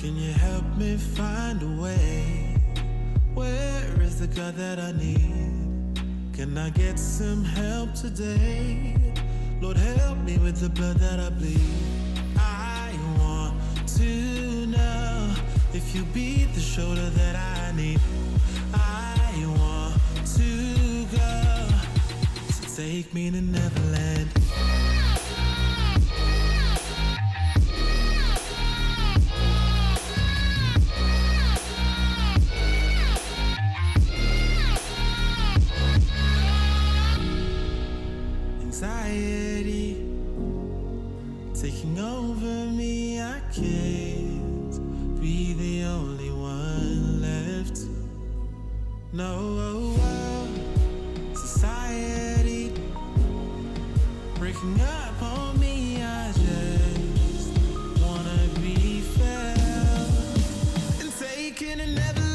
Can you help me find a way? Where is the God that I need? Can I get some help today? Lord, help me with the blood that I bleed. I want to know if you be the shoulder that I need. I want to go, so take me to Neverland. Anxiety taking over me, I can't be the only one left. No, society breaking up on me, I just wanna be felt and taken and never left.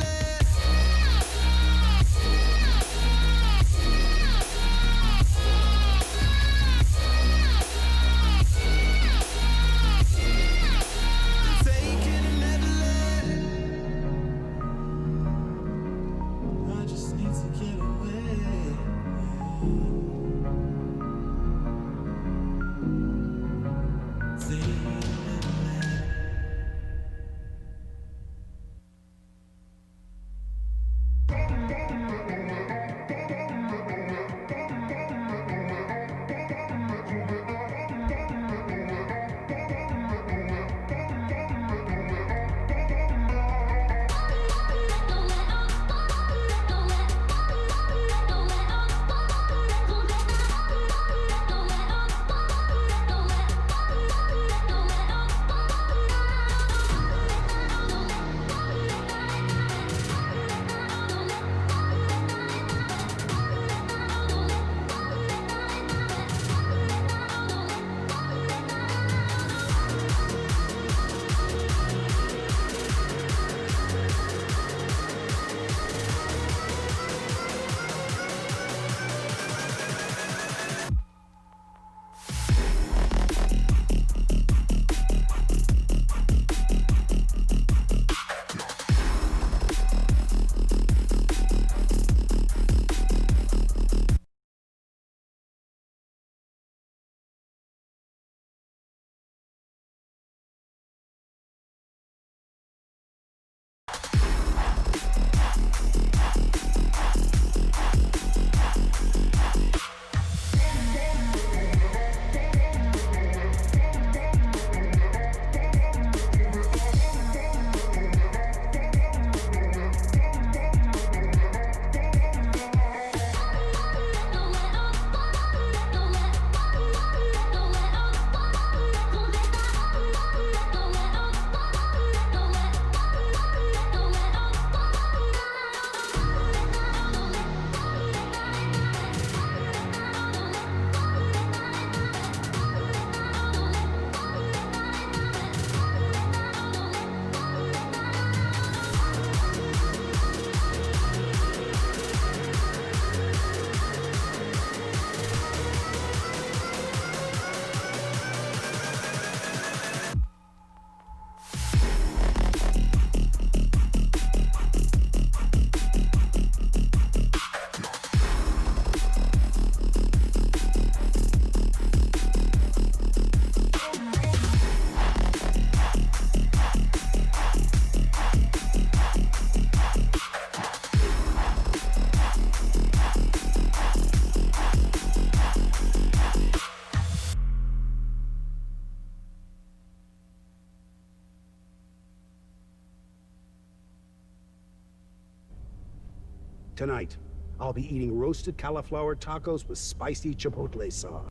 Tonight, I'll be eating roasted cauliflower tacos with spicy chipotle sauce.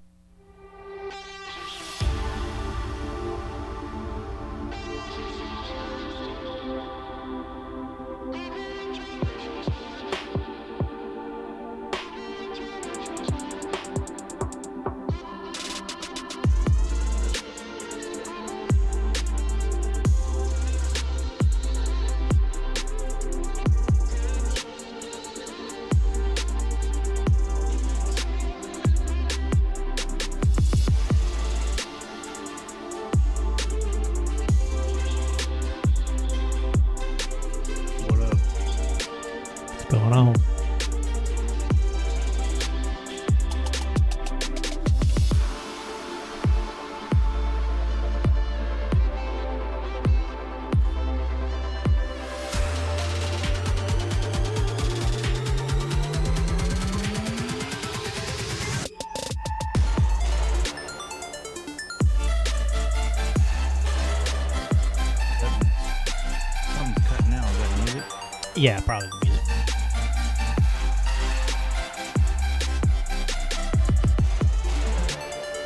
Yeah, probably the music.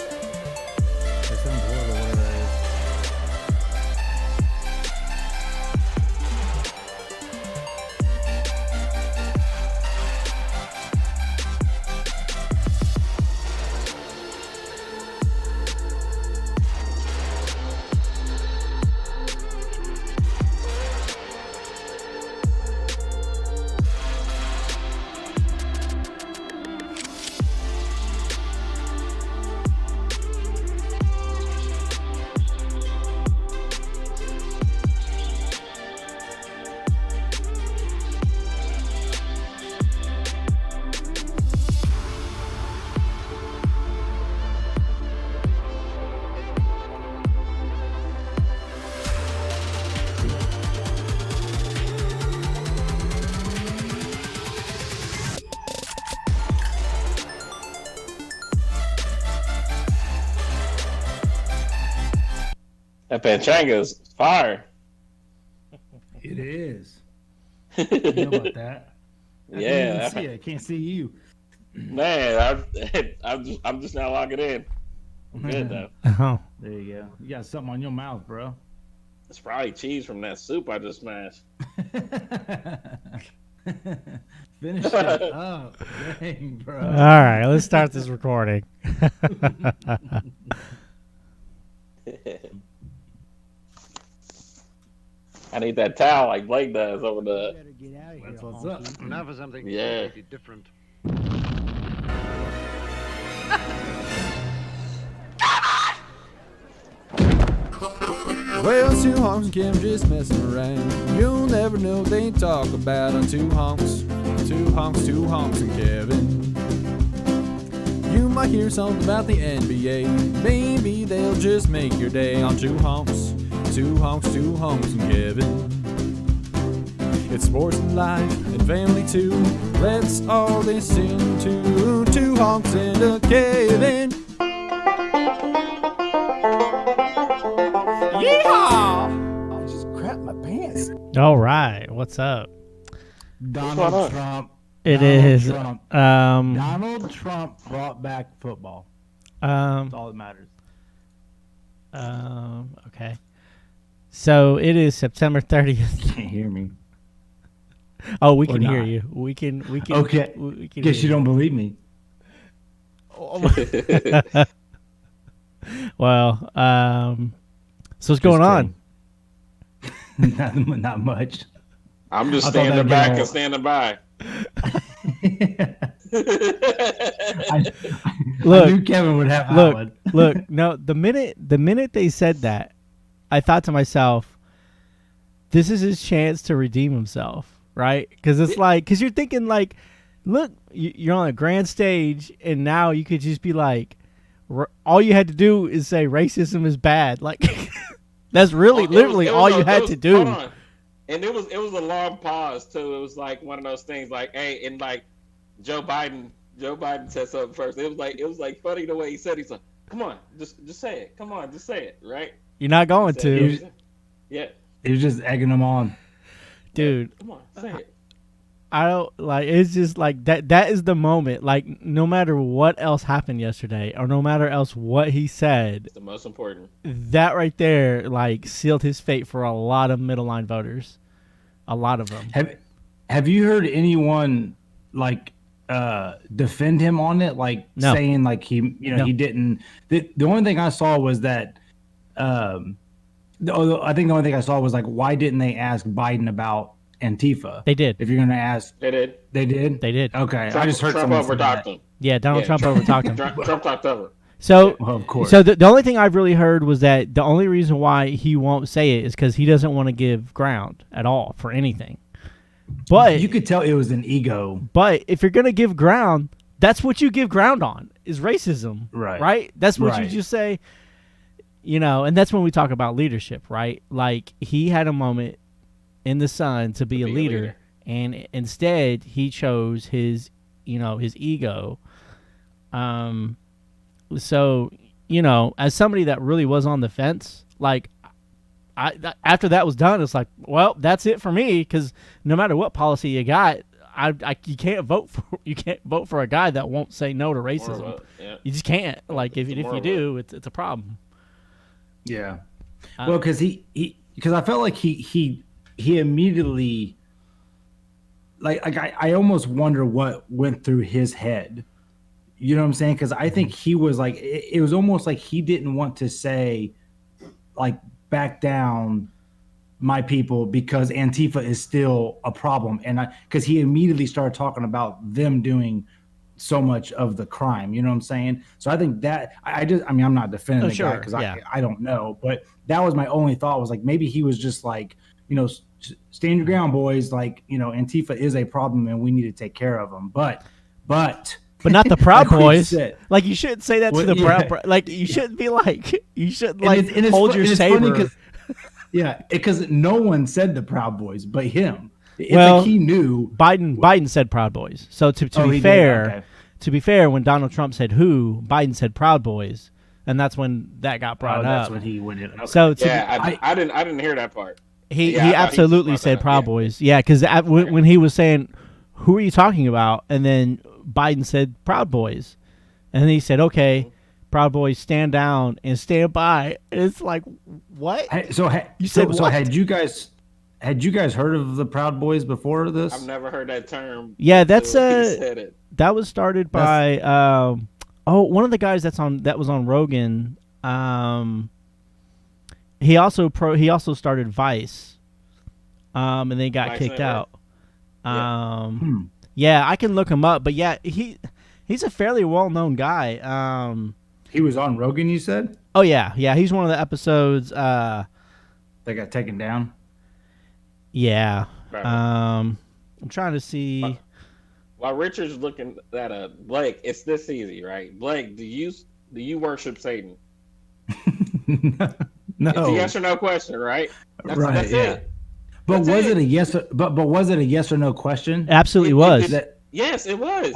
That sounds horrible, whatever that is. That Panchanga's fire. It is. You know about that? I Yeah, can't even see it. I can't see you. Man, I'm just now logging in. I'm good though. Oh, There you go. You got something on your mouth, bro. It's probably cheese from that soup I just smashed. Finish that up. Dang, bro. all right. Let's start this recording. I need that towel like Blake does over the. Better get out of here, That's what's up. honky. Now for something Yeah. completely different. Well, two honks and Kim just messing around. You'll never know what they talk about on two honks. Two honks and Kevin. You might hear something about the NBA. Maybe they'll just make your day on two honks. Two honks and Kevin. It's sports and life and family too. Let's all listen to two honks and a Kevin. Yeehaw! I just crapped my pants. All right. What's up? going Donald on? Trump. It Donald is. Trump. Um. Donald Trump brought back football. That's all that matters. Okay. So it is September 30th. Can't hear me. Oh, we Or can hear not. you. We can. Okay. We can Guess hear you don't believe me. Well, so what's going on? Not much. I'm just I thought standing that'd back get and standing by. I Look, knew Kevin would have that look, one. look. No, the minute they said that, I thought to myself, this is his chance to redeem himself, right? Because it's like, because you're thinking like, look, you're on a grand stage, and now you could just be like, all you had to do is say racism is bad. Like, that's really, It was- literally it was all a- you it had was- to do. hold on. And it was a long pause too. It was like one of those things like, hey, and like Joe Biden said something first. It was like funny the way he said it. He's like, come on, just say it. Come on, just say it, right? You're not going He to, said, yeah, He was just egging them on. dude. come on, say it. I don't like. It's just like that. That is the moment. Like, no matter what else happened yesterday, or no matter else what he said, It's the most important. that right there, like, sealed his fate for a lot of middle line voters. A lot of them. Have you heard anyone like defend him on it? Like No. saying like he didn't. The only thing I saw was that. I think the only thing I saw was like, why didn't they ask Biden about Antifa? They did. If you're gonna ask, They did. they did. They did. Okay, Trump, I just heard Trump someone say overtalked that. him. Yeah, Donald Yeah, Trump overtalked him. Trump talked over. So, Well, of course. so the only thing I've really heard was that the only reason why he won't say it is because he doesn't want to give ground at all for anything. But You could tell it was an ego. But if you're gonna give ground, that's what you give ground on is racism, Right. Right? That's what you Right. just say. You know, and that's when we talk about leadership, right? Like, he had a moment in the sun to be a leader, and instead he chose his ego. So, as somebody that really was on the fence, like, after that was done, it's like, well, that's it for me, because no matter what policy you got, you can't vote for a guy that won't say no to racism. Yeah. You just can't. Like if It's a you moral do, it's a problem. Yeah. Well, because because I felt like he immediately, like I almost wonder what went through his head. You know what I'm saying? Because I think he was like, it was almost like he didn't want to say, like, back down, my people, because Antifa is still a problem, and because he immediately started talking about them doing so much of the crime. You know what I'm saying? So I think that I mean, I'm not defending the guy because I don't know, but that was my only thought, was like, maybe he was just like, you know, stand your ground, boys. Like, you know, Antifa is a problem and we need to take care of them. But not the Proud like Boys. said, Like, you shouldn't say that to the Proud. Like, you shouldn't be like, you shouldn't like hold your saber. Because no one said the Proud Boys but him. It's Well, like he knew. Biden said Proud Boys. So to be fair, when Donald Trump said who, Biden said Proud Boys, and that's when that got brought up. That's when he went in. Okay. So I didn't hear that part. he I thought absolutely said Proud Boys. Yeah, because when he was saying, "Who are you talking about?" and then Biden said Proud Boys, and then he said, "Okay, Proud Boys, stand down and stand by." And it's like, what? You said what? Had you guys heard of the Proud Boys before this? I've never heard that term. Yeah, that's he said it. That was started by one of the guys that was on Rogan. He also started Vice, and they got Vice kicked Network. out. Yeah, I can look him up, but yeah, he's a fairly well-known guy. He was on Rogan, you said? Oh yeah, he's one of the episodes. They got taken down. Yeah. Right. I'm trying to see. While Richard's looking at Blake, it's this easy, right? Blake, do you worship Satan? No. It's a yes or no question, right? That's yeah. it. But That's was it. it a yes? But was it a yes or no question? Absolutely was. Yes, it was.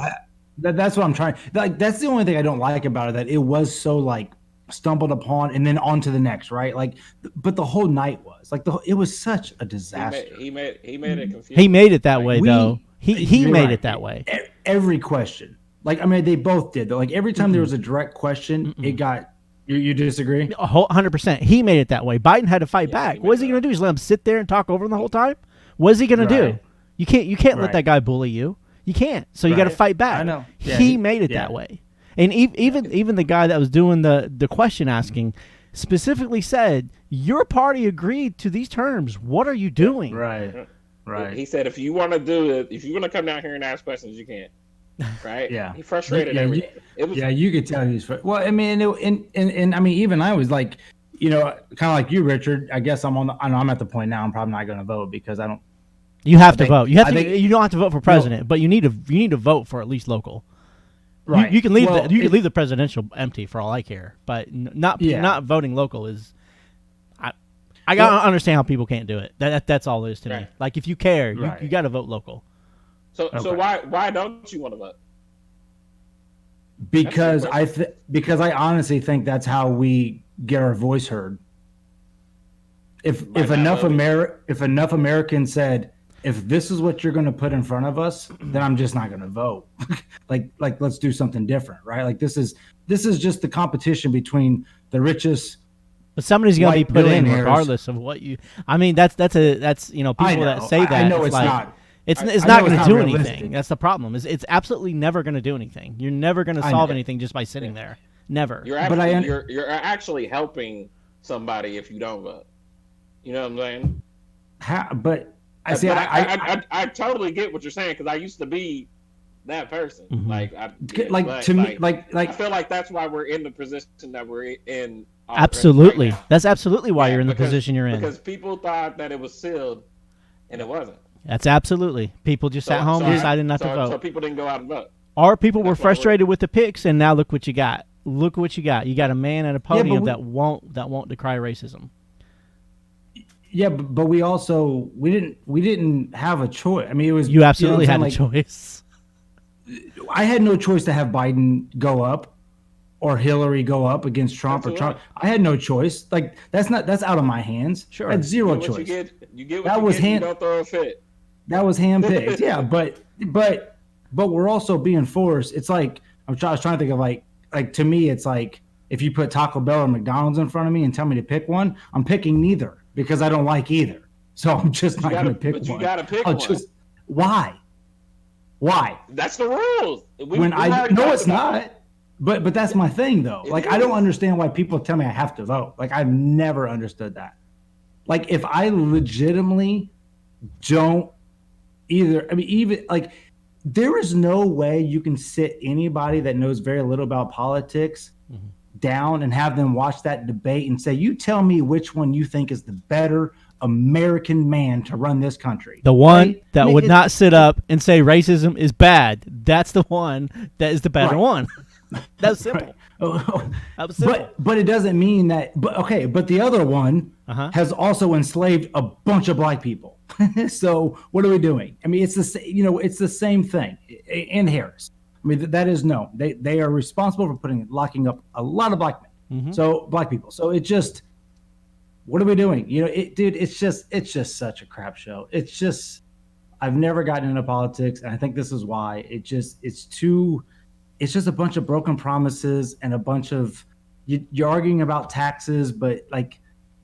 That's what I'm trying. Like, that's the only thing I don't like about it. That it was so like stumbled upon and then on to the next, right? Like, but the whole night was like it was such a disaster. He made it confusing. He made it that way, We- though. He You're made right. it that way. Every question, like, I mean, they both did. Like, every time there was a direct question, it got. You disagree? 100%. He made it that way. Biden had to fight back. What is he going to do? Just let him sit there and talk over him the whole time? What is he going to do? Right. You can't let Right. that guy bully you. You can't. So you got to Right. fight back. I know. Yeah, he made it yeah. that way. And even the guy that was doing the question asking specifically said, "Your party agreed to these terms. What are you doing?" Right. He said, if you want to do it, if you want to come down here and ask questions, you can. Right? Yeah. He frustrated Yeah, everything. you could tell he was. Well, I mean, and I mean, even I was like, you know, kind of like you, Richard. I guess I'm at the point now. I'm probably not going to vote because I don't. You have to think- vote. You have I to. think- You don't have to vote for president, but you need to vote for at least local. Right. You can leave Well, you can leave the presidential empty for all I care, but not voting local is. I gotta understand how people can't do it. That's all it is to me. Right. Like, if you care, Right. you got to vote local. So Okay. why don't you want to vote? Because because I honestly think that's how we get our voice heard. If not enough voting. if enough Americans said, if this is what you're going to put in front of us, then I'm just not going to vote. like let's do something different, right? Like, this is just the competition between the richest. But somebody's going to be White put in billionaires. regardless of what you. I mean, that's people I know. that say that. I know it's it's like, not. It's I not know going it's to not do realistic. anything. That's the problem. It's absolutely never going to do anything. You're never going to I solve know. anything just by sitting there. Never. You're But actually, I- you're actually helping somebody if you don't vote. You know what I'm saying? But I see. But I I totally get what you're saying because I used to be that person. Mhm. I feel like that's why we're in the position that we're in. Absolutely. right now. That's absolutely why Yeah, you're in the because- position you're in. Because people thought that it was sealed, and it wasn't. That's absolutely. People just sat home and decided not to vote. So people didn't go out and vote. Or people were That's why we're- frustrated with the picks, and now look what you got. Look what you got. You got a man at a podium we- that won't decry racism. Yeah, but we also we didn't have a choice. I mean, it was You absolutely know had what a I'm saying? choice. Like, I had no choice to have Biden go up. or Hillary go up against Trump That's or Trump. right. I had no choice. Like that's out of my hands. Sure. I had zero You get what choice. you get what That you was get. You hand- don't throw a fit. That was handpicked. Yeah, but we're also being forced. It's like I was trying to think of like to me, it's like if you put Taco Bell or McDonald's in front of me and tell me to pick one, I'm picking neither because I don't like either. So I'm just not going to pick But one. you gotta pick I'll one. just why? That's the rules. When I no, it's not. But that's my thing though. It Like I don't is. understand why people tell me I have to vote. Like I've never understood that. Like if I legitimately don't either, I mean, even like there is no way you can sit anybody that knows very little about politics down and have them watch that debate and say, you tell me which one you think is the better American man to run this country. The one Right? that I mean, would it's- not sit up and say racism is bad. That's the one that is the better Right. one. That's simple. Right. Oh, That was simple. but it doesn't mean that. But okay, but the other one Uh-huh. has also enslaved a bunch of black people. So what are we doing? I mean, it's the it's the same thing in Harris. I mean, that is known. They are responsible for locking up a lot of black men. Mm-hmm. So black people. So it just, what are we doing? Dude, it's just such a crap show. It's just, I've never gotten into politics, and I think this is why. It's just a bunch of broken promises and a bunch of you're arguing about taxes, but like,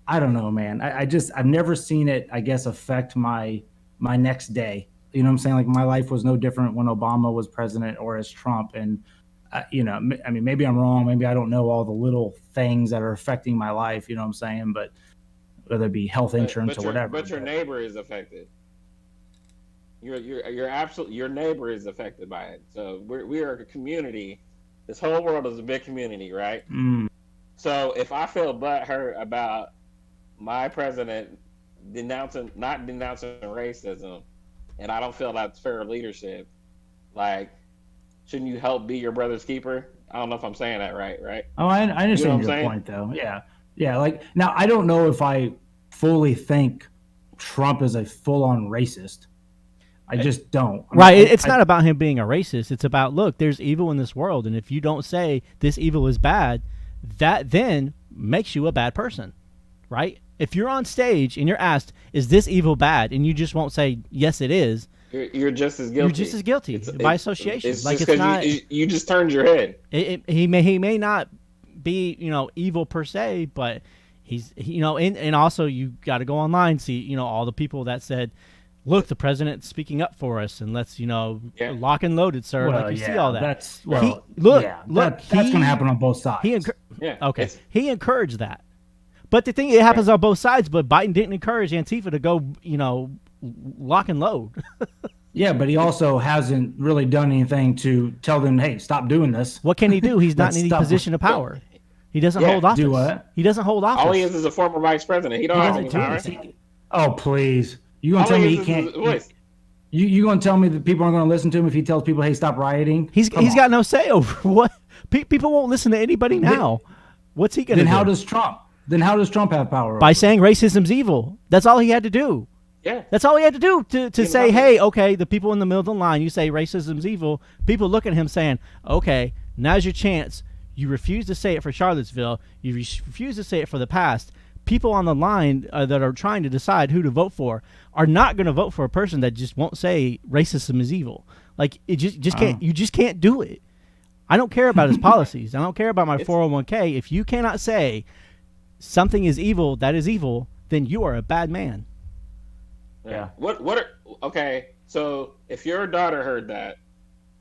I don't know, man. I've never seen it, I guess, affect my next day. You know what I'm saying? Like my life was no different when Obama was president or as Trump. And, I mean, maybe I'm wrong. Maybe I don't know all the little things that are affecting my life. You know what I'm saying? But whether it be health insurance or whatever. But your neighbor is affected. Your neighbor is affected by it. So we are a community. This whole world is a big community, right? Mm, So if I feel butthurt about my president not denouncing racism, and I don't feel that's fair leadership, like, shouldn't you help be your brother's keeper? I don't know if I'm saying that right? Oh, I understand You know what I'm your saying? point, though. Yeah. Yeah. Like, now, I don't know if I fully think Trump is a full on racist. I just don't. I mean, Right. It's not about him being a racist. It's about, look, there's evil in this world. And if you don't say this evil is bad, that then makes you a bad person. Right? If you're on stage and you're asked, is this evil bad? And you just won't say, yes, it is. You're just as guilty. You're just as guilty by association. It's Like just it's 'cause not. you just turned your head. He may not be evil per se, but he's and also you got to go online, see all the people that said, look, the president's speaking up for us, and let's lock and loaded, sir. Well, like you yeah, see all that. That's that's going to happen on both sides. Yeah. Okay, he encouraged that. But the thing, it happens on both sides. But Biden didn't encourage Antifa to go, lock and load. Yeah, but he also hasn't really done anything to tell them, hey, stop doing this. What can he do? He's not Let's in any stop. position of power. He doesn't Yeah, hold office. do what? He doesn't hold office. All he is a former vice president. He don't have any doesn't power. do Oh, please. You going All to tell he me is he is can't? his voice. You going to tell me that people aren't going to listen to him if he tells people, hey, stop rioting? He's Come on. got no say over what people won't listen to anybody now. What's he going to Then do? how does Trump have power? By saying racism's evil. That's all he had to do. Yeah. That's all he had to do to say, nothing. hey, okay, the people in the middle of the line, you say racism's evil. People look at him saying, okay, now's your chance. You refuse to say it for Charlottesville. You refuse to say it for the past. People on the line that are trying to decide who to vote for are not going to vote for a person that just won't say racism is evil. Like, it just can't. You just can't do it. I don't care about his policies. I don't care about my 401k. If you cannot say something is evil, that is evil, then you are a bad man. Yeah. Okay, so if your daughter heard that,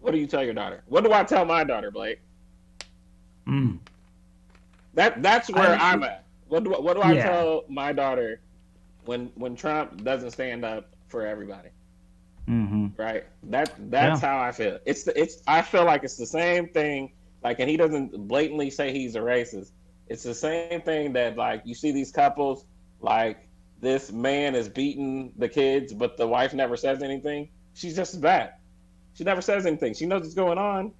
what do you tell your daughter? What do I tell my daughter, Blake? Mm. That's where I'm at. What do I Yeah. tell my daughter when Trump doesn't stand up for everybody? Mm-hmm. Right? That's how I feel. I feel like it's the same thing. Like, and he doesn't blatantly say he's a racist. It's the same thing that, like, you see these couples, like, this man is beating the kids, but the wife never says anything. She's just as bad. She never says anything. She knows what's going on.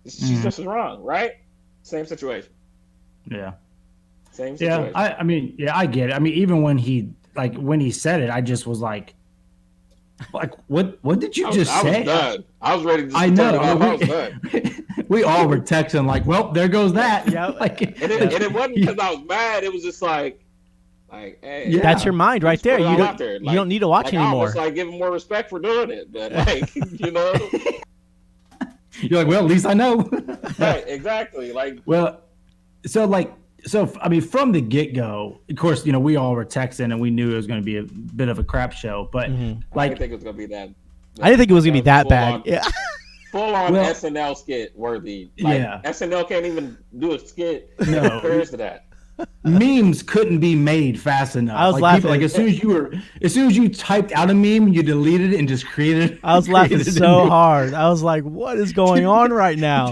She's just as wrong, right? Same situation. Yeah. Same situation. Yeah. I mean, I get it. I mean, even when he said it, I just was like, Like, what did you I just say? was done. I was ready to just I turn know. it off. I was done. We all were texting like, well, there goes that. Yep. Like, And it wasn't because I was mad. It was just like, hey, Yeah. That's your mind right just put there. it You all don't out there. you don't need to watch like, I anymore. almost like give him more respect for doing it, but like, you know, you're like, well, at least I know. right? Exactly. Like, Well, I mean, from the get go, of course, we all were texting and we knew it was going to be a bit of a crap show. But I didn't like, think it was gonna be that. I didn't think it was gonna be that bad. full-on- Yeah. Full on Well- SNL skit worthy. Like, Yeah. SNL can't even do a skit No. that compares to that. memes couldn't be made fast enough. I was like, laughing. Like as soon as you typed out a meme, you deleted it and just created. I was laughing created a so new- hard. I was like, "What is going on right now?"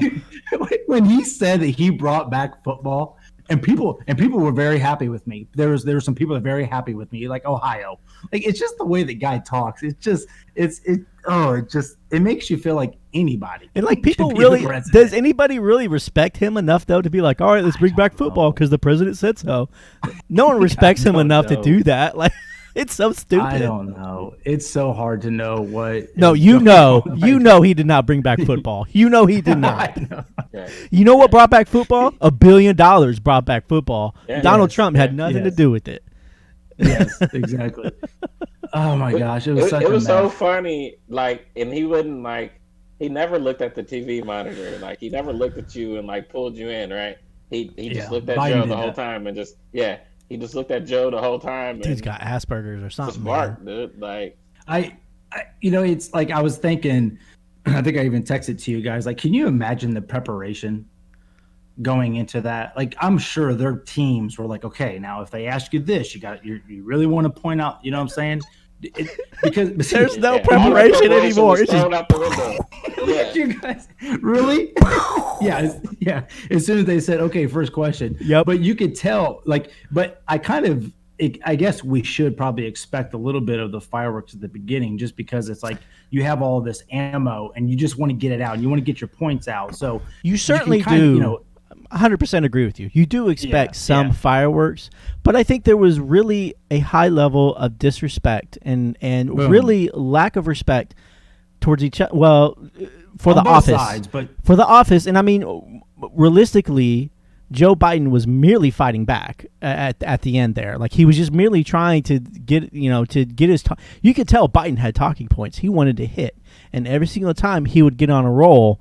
When he said that he brought back football, and people were very happy with me. There were some people that were very happy with me, like Ohio. Like, it's just the way the guy talks. It makes you feel like anybody. And like, people can be the really, president. does anybody really respect him enough though to be like, all right, let's bring back football because the president said so? No one respects him don't enough to know. do that. Like, it's so stupid. I don't know. It's so hard to know what. No, is you going know, on. you know he did not bring back football. You know he did not. I know. Yeah. You know what brought back football? $1 billion brought back football. Yeah. Donald Yes. Trump had nothing to Yes. do with it. Yes, exactly. Oh my gosh, it was such It a was so mess. funny. Like, and he wouldn't like. He never looked at the TV monitor. Like, he never looked at you and like pulled you in. Right? He Yeah, just looked at Biden Joe did the whole that. time and just He just looked at Joe the whole time. And Dude's got Asperger's or just something. Man. smart, dude. Like, I it's like I was thinking. I think I even texted to you guys. Like, can you imagine the preparation going into that? Like, I'm sure their teams were like, okay, now if they ask you this, you really want to point out. You know what I'm saying? Because There's no all the preparation anymore. was It's just thrown out the window. Yeah. you guys really? Yeah. As soon as they said, okay, first question. Yep. But you could tell, like, but I guess we should probably expect a little bit of the fireworks at the beginning, just because it's like you have all this ammo and you just want to get it out and you want to get your points out. So You can certainly kind of, do. 100% agree with you. You do expect Yeah, some yeah. fireworks, but I think there was really a high level of disrespect and Boom. really lack of respect towards each other. Well, for on the both office, sides, but for the office, and I mean, realistically, Joe Biden was merely fighting back at the end there. Like, he was just merely trying to get his. You could tell Biden had talking points he wanted to hit, and every single time he would get on a roll.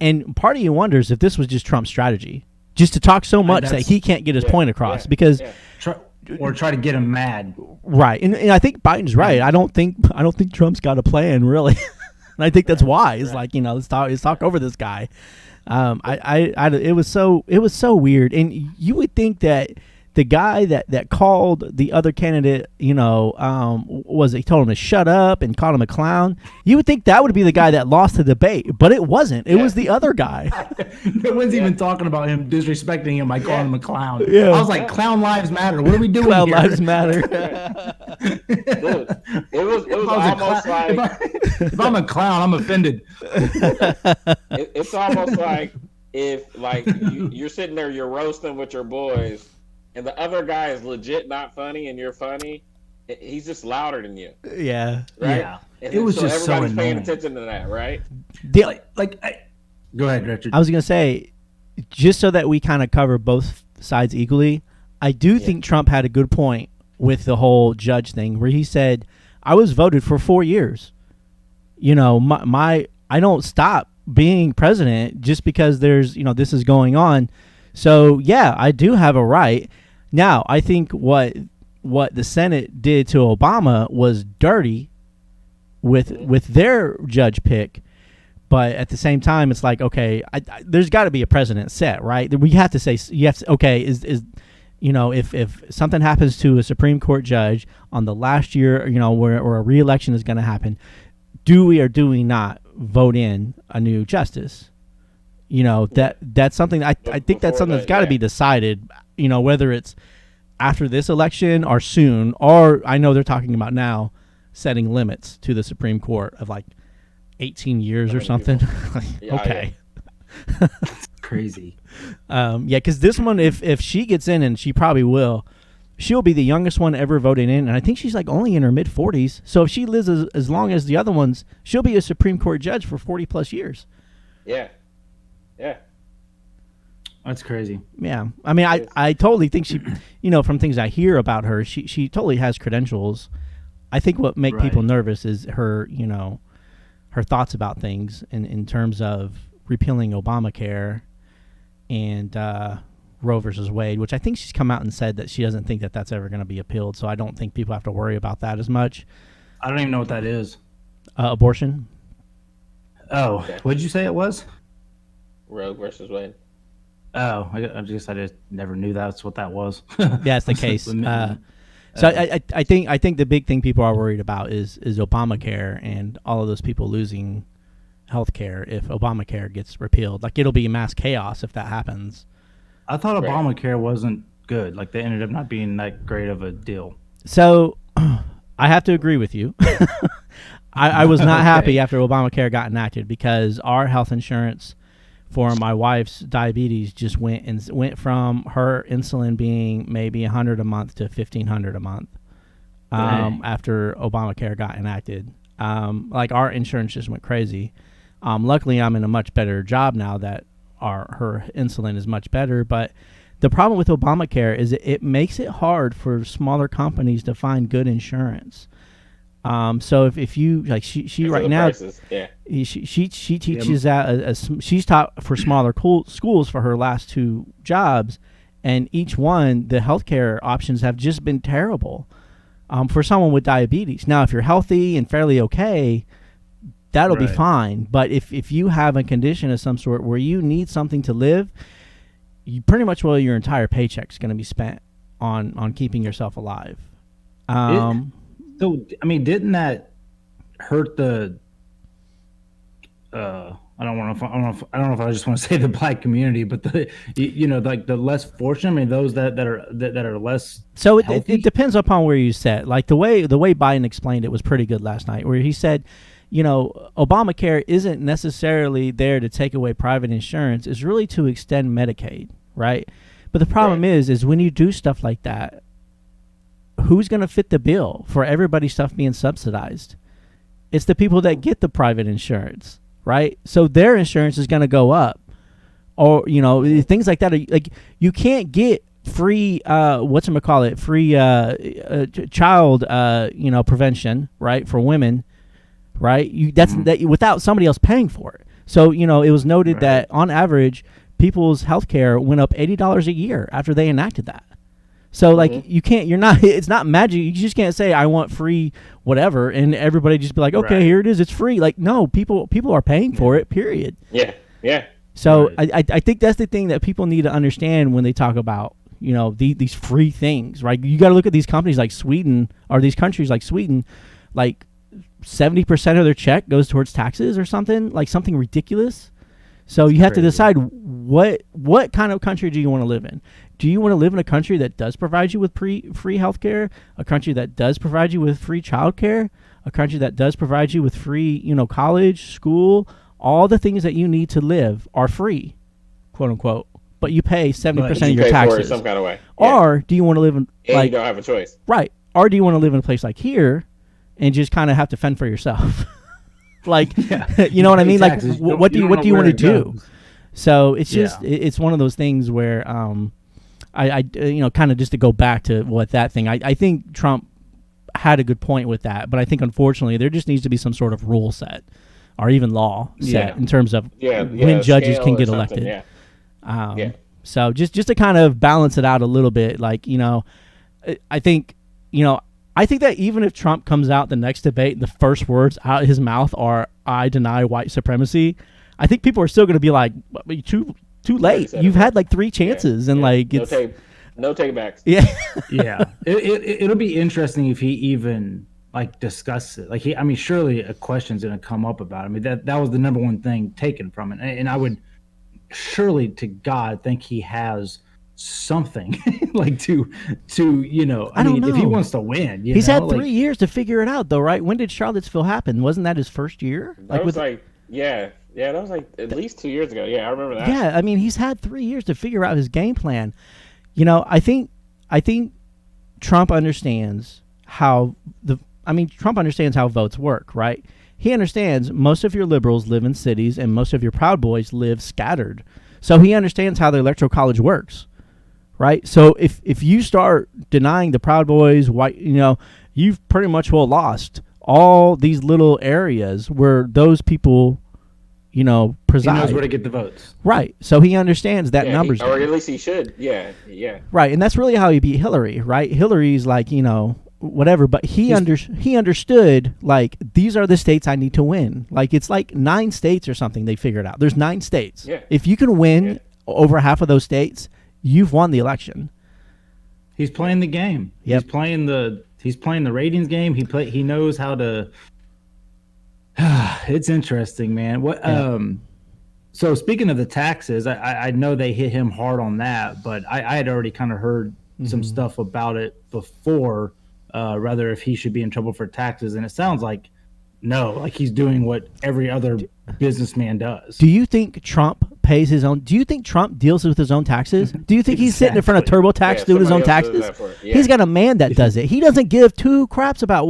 And part of you wonders if this was just Trump's strategy, just to talk so much that that's- he can't get his Yeah, point across. yeah, Because yeah. try to get him mad. right, and I think Biden's right. I don't think Trump's got a plan really, and I think that's why. It's like, let's talk over this guy. It was so weird, and you would think that the guy that called the other candidate, he told him to shut up and called him a clown. You would think that would be the guy that lost the debate, but it wasn't. It was the other guy. No one's even talking about him disrespecting him by calling him a clown. Yeah. I was like, clown lives matter. What are we doing Clown here? lives matter. Dude, it was If I was a almost clown- like if I'm a clown, I'm offended. it's almost like if like you're sitting there, you're roasting with your boys, and the other guy is legit not funny, and you're funny. He's just louder than you, Yeah. right? Yeah. And It was so just so everybody's paying annoying. attention to that, right? Go ahead, Richard. I was gonna say, just so that we kind of cover both sides equally, I do think Trump had a good point with the whole judge thing, where he said, "I was voted for 4 years. I don't stop being president just because there's this is going on. So yeah, I do have a right." Now, I think what the Senate did to Obama was dirty with their judge pick. But at the same time, it's like, okay, there's got to be a precedent set, right? We have to say, okay, if something happens to a Supreme Court judge on the last year, or a re-election is going to happen, do we or do we not vote in a new justice? That's something I think that's something that's got to be decided. Whether it's after this election or soon, or I know they're talking about now setting limits to the Supreme Court of like 18 years or something. Yeah, okay. Crazy. Because this one, if she gets in, and she probably will, she'll be the youngest one ever voted in, and I think she's like only in her mid 40s. So if she lives as long as the other ones, she'll be a Supreme Court judge for 40 plus years. Yeah. That's crazy. Yeah, I mean, I totally think she, from things I hear about her, she totally has credentials. I think what make people nervous is her, her thoughts about things in terms of repealing Obamacare and Roe versus Wade, which I think she's come out and said that she doesn't think that that's ever going to be appealed. So I don't think people have to worry about that as much. I don't even know what that is. Abortion. Oh, what did you say it was? Roe versus Wade. Oh, I guess I just never knew that's what that was. Yeah, it's the case. So I think the big thing people are worried about is Obamacare and all of those people losing health care if Obamacare gets repealed. Like, it'll be mass chaos if that happens. I thought Obamacare wasn't good. Like, they ended up not being that great of a deal. So I have to agree with you. I was not happy after Obamacare got enacted because our health insurance for my wife's diabetes just went from her insulin being maybe $100 a month to $1,500 a month after Obamacare got enacted. Like, our insurance just went crazy. Luckily, I'm in a much better job now that her insulin is much better. But the problem with Obamacare is it makes it hard for smaller companies to find good insurance. So if you like, she right now, prices, yeah. she teaches she's taught for smaller schools for her last 2 jobs, and each one the healthcare options have just been terrible for someone with diabetes. Now, if you're healthy and fairly okay, that'll be fine. But if you have a condition of some sort where you need something to live, you pretty much your entire paycheck's going to be spent on keeping yourself alive. So, I mean, didn't that hurt the? I don't know if I just want to say the black community, but like the less fortunate. I mean, those that are less. So it depends upon where you sit. Like the way Biden explained it was pretty good last night, where he said, Obamacare isn't necessarily there to take away private insurance; it's really to extend Medicaid, right? But the problem is when you do stuff like that, who's going to fit the bill for everybody's stuff being subsidized? It's the people that get the private insurance, right? So their insurance is going to go up, or things like that. Like, you can't get free free child prevention, right, for women, right? That without somebody else paying for it. So it was noted that on average, people's health care went up $80 a year after they enacted that. So like it's not magic. You just can't say I want free whatever and everybody just be like, okay, here it is, it's free. Like, no, people are paying for it, period. Yeah. So I think that's the thing that people need to understand when they talk about these free things, right? You got to look at these companies like Sweden, or these countries like Sweden, like 70% of their check goes towards taxes or something, like something ridiculous. So you have to decide what kind of country do you want to live in. Do you want to live in a country that does provide you with free health care, a country that does provide you with free child care, a country that does provide you with free, college, school, all the things that you need to live are free, quote unquote, but you pay 70% of your taxes for it some kind of way. Or do you want to live in and you don't have a choice, right? Or do you want to live in a place like here and just kind of have to fend for yourself? Like, you know what I mean? Like, what do you want to do? So it's just it's one of those things where I kind of just to go back to what that thing. I think Trump had a good point with that, but I think unfortunately there just needs to be some sort of rule set or even law set in terms of when judges can get elected. So just to kind of balance it out a little bit, like, I think that even if Trump comes out the next debate, the first words out of his mouth are "I deny white supremacy," I think people are still going to be like, "Too late. You've had like 3 chances," and like it's no takebacks. Yeah, yeah. It'll be interesting if he even like discuss it. Like surely a question's going to come up about it. I mean, that was the number one thing taken from it, and I would surely to God think he has something like to I don't know. If he wants to win, he's had 3 years to figure it out, though, right? When did Charlottesville happen? Wasn't that his first year? That was that was like at least 2 years ago. Yeah, I remember that. Yeah, I mean, he's had 3 years to figure out his game plan. I think Trump understands how Trump understands how votes work, right? He understands most of your liberals live in cities and most of your Proud Boys live scattered. So he understands how the Electoral College works, right? So if you start denying the Proud Boys, you've pretty much lost all these little areas where those people, preside. He knows where to get the votes. Right. So he understands that numbers. Or at least he should. Yeah. Yeah. Right. And that's really how he beat Hillary, right? Hillary's like, whatever, but he understood, like, these are the states I need to win. Like, it's like 9 states or something they figured out. There's 9 states. Yeah. If you can win over half of those states, you've won the election. He's playing the game. Yep. He's playing the ratings game. He knows how to. It's interesting, man. So speaking of the taxes, I know they hit him hard on that, but I had already kind of heard some stuff about it before, rather if he should be in trouble for taxes, and it sounds like no, like he's doing what every other businessman does. Do you think Trump pays his own? Do you think Trump deals with his own taxes? Do you think he's sitting in front of TurboTax doing his own taxes? He's got a man that does it. He doesn't give 2 craps about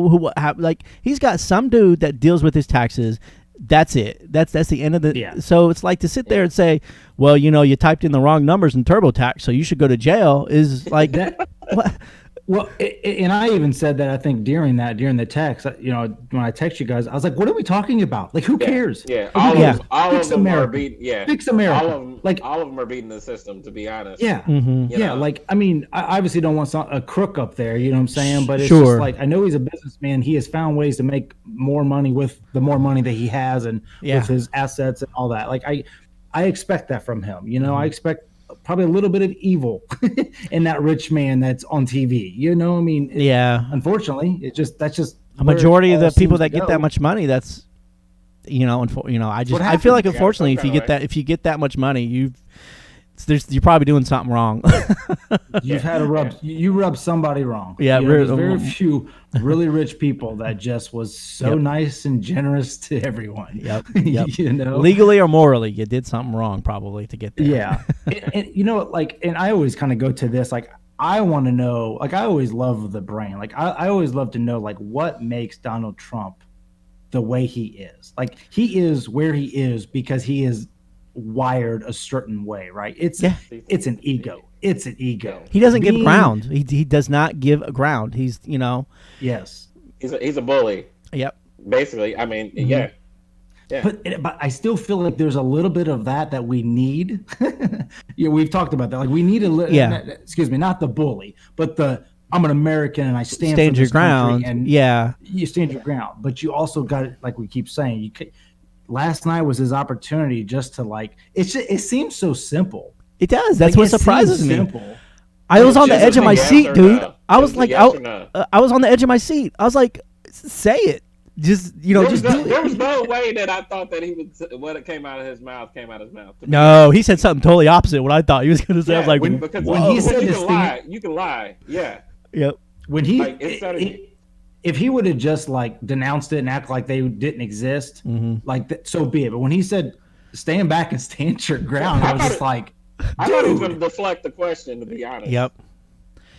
like, he's got some dude that deals with his taxes. That's it. That's the end of the. Yeah. So it's like to sit there and say, well, you typed in the wrong numbers in TurboTax, so you should go to jail. Is like what? Well, and I even said that, I think, during the text, when I text you guys, I was like, what are we talking about? Like, who cares? Yeah. Like, All of them are America. beating. Fix America. All of them are beating the system, to be honest. Yeah. Mm-hmm. You know? Like, I mean, I obviously don't want a crook up there, you know what I'm saying? But it's Sure. just like, I know he's a businessman. He has found ways to make more money with the more money that he has and with his assets and all that. Like, I expect that from him. I expect probably a little bit of evil in that rich man that's on TV. I mean, unfortunately, that's just a majority of the people that get go. that much money. That's I feel like unfortunately, if you get that much money, you're probably doing something wrong. You've had you rubbed somebody wrong. Yeah, there's very few really rich people that just was so nice and generous to everyone. Yep. Legally or morally, you did something wrong probably to get there. Yeah, and I always kind of go to this, like, I want to know, like, I always love the brain. Like, I always love to know, like, what makes Donald Trump the way he is. Like, he is where he is because he is wired a certain way, right? It's an ego. It's an ego. He doesn't give ground. He does not give a ground. He's Yes. He's a bully. Yep. Basically, I mean, yeah. But I still feel like there's a little bit of that we need. We've talked about that. Like, we need a little. Excuse me, not the bully, but I'm an American and I stand for your this ground. And you stand your ground. But you also got it, like we keep saying. Last night was his opportunity just to, like. It seems so simple. It does. That's what surprises me. Simple. I was on the edge of my seat, dude. No. I was like, I was on the edge of my seat. I was like, say it. Just There was just no way that I thought that he would. What came out of his mouth came out of his mouth. No, he said something totally opposite what I thought he was going to say. I was like, because when he said this you can lie. Yeah. Yep. When he, Like, if he would have just, like, denounced it and act like they didn't exist, so be it. But when he said, "Stand back and stand your ground," I was just like, I thought he was going to deflect the question, to be honest. Yep.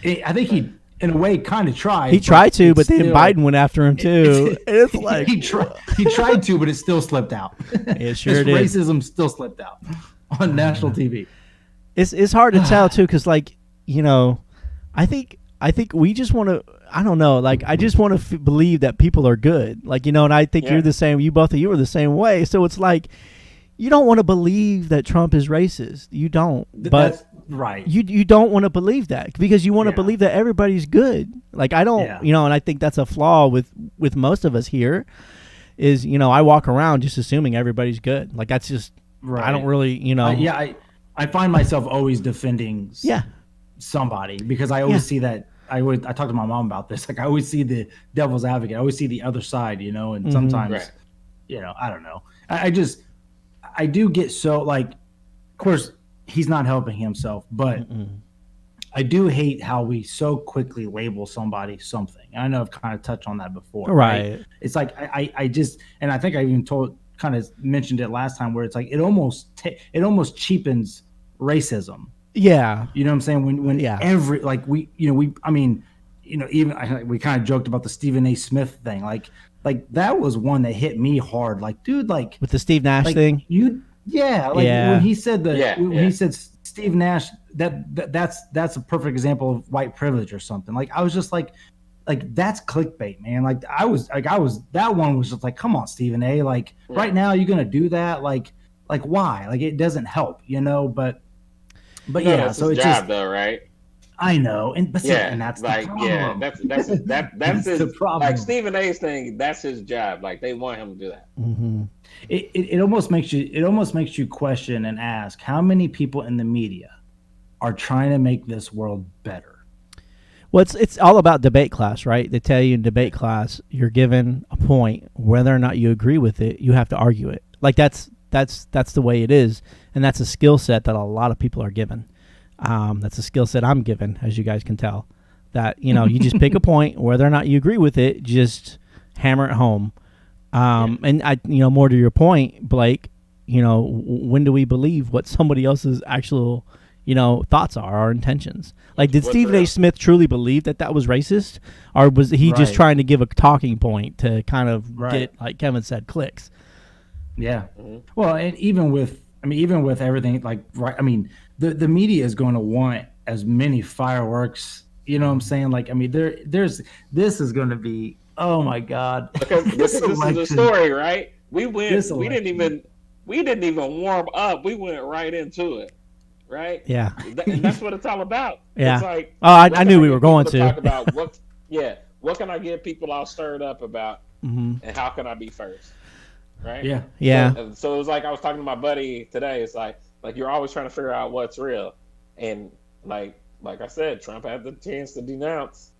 I think he, in a way, kind of tried. He tried to, but then still, Biden went after him too. It's like he tried to, but it still slipped out. It sure His did. racism still slipped out on national TV. It's hard to tell too, because, like, I think we just want to. I don't know. Like, I just want to believe that people are good. Like, and I think you're the same. Both of you are the same way. So it's like, you don't want to believe that Trump is racist. You don't. But That's right. You don't want to believe that because you want to believe that everybody's good. Like, I don't. And I think that's a flaw with most of us here. Is I walk around just assuming everybody's good. Like, that's just. Right. I don't really. I find myself always defending. Somebody because I always see that. I talk to my mom about this. Like, I always see the devil's advocate. I always see the other side, and sometimes, I don't know. I do get so, like, of course, he's not helping himself, but I do hate how we so quickly label somebody something. And I know I've kind of touched on that before. Right. It's like, I just, and I think I even kind of mentioned it last time where it's like, it almost cheapens racism. Yeah. You know what I'm saying? When every, like, I mean, even we kind of joked about the Stephen A. Smith thing. Like that was one that hit me hard. Like, dude, like with the Steve Nash like thing. When he said he said Steve Nash, that's a perfect example of white privilege or something. Like, I was just like that's clickbait, man. Like I was that one was just like, come on, Stephen A. Like right now you're gonna do that? Like why? Like it doesn't help, but yeah. So it's job just though, right? I know, and that's like the problem. that's his the problem. Like Stephen A's thing, that's his job. Like they want him to do that. Mm-hmm. It almost makes you question and ask how many people in the media are trying to make this world better. Well, it's all about debate class, right? They tell you in debate class, you're given a point, whether or not you agree with it, you have to argue it. Like that's the way it is, and that's a skill set that a lot of people are given. That's a skill set I'm given, as you guys can tell. That you just pick a point, whether or not you agree with it, just hammer it home. And I, more to your point, Blake, when do we believe what somebody else's actual thoughts are or intentions? Like, did Stephen A. Smith truly believe that was racist, or was he just trying to give a talking point to kind of get, like Kevin said, clicks? Yeah. Well, and even with everything, like, right, I mean, the media is going to want as many fireworks, you know what I'm saying? Like, I mean, this is going to be, oh my God. Because this is the story, right? We didn't even warm up. We went right into it. Right? Yeah. And that's what it's all about. Yeah. It's like, I knew we were going to talk about what can I get people all stirred up about, and how can I be first? Right? Yeah. Yeah. So it was like I was talking to my buddy today. It's like you're always trying to figure out what's real, and like I said, Trump had the chance to denounce,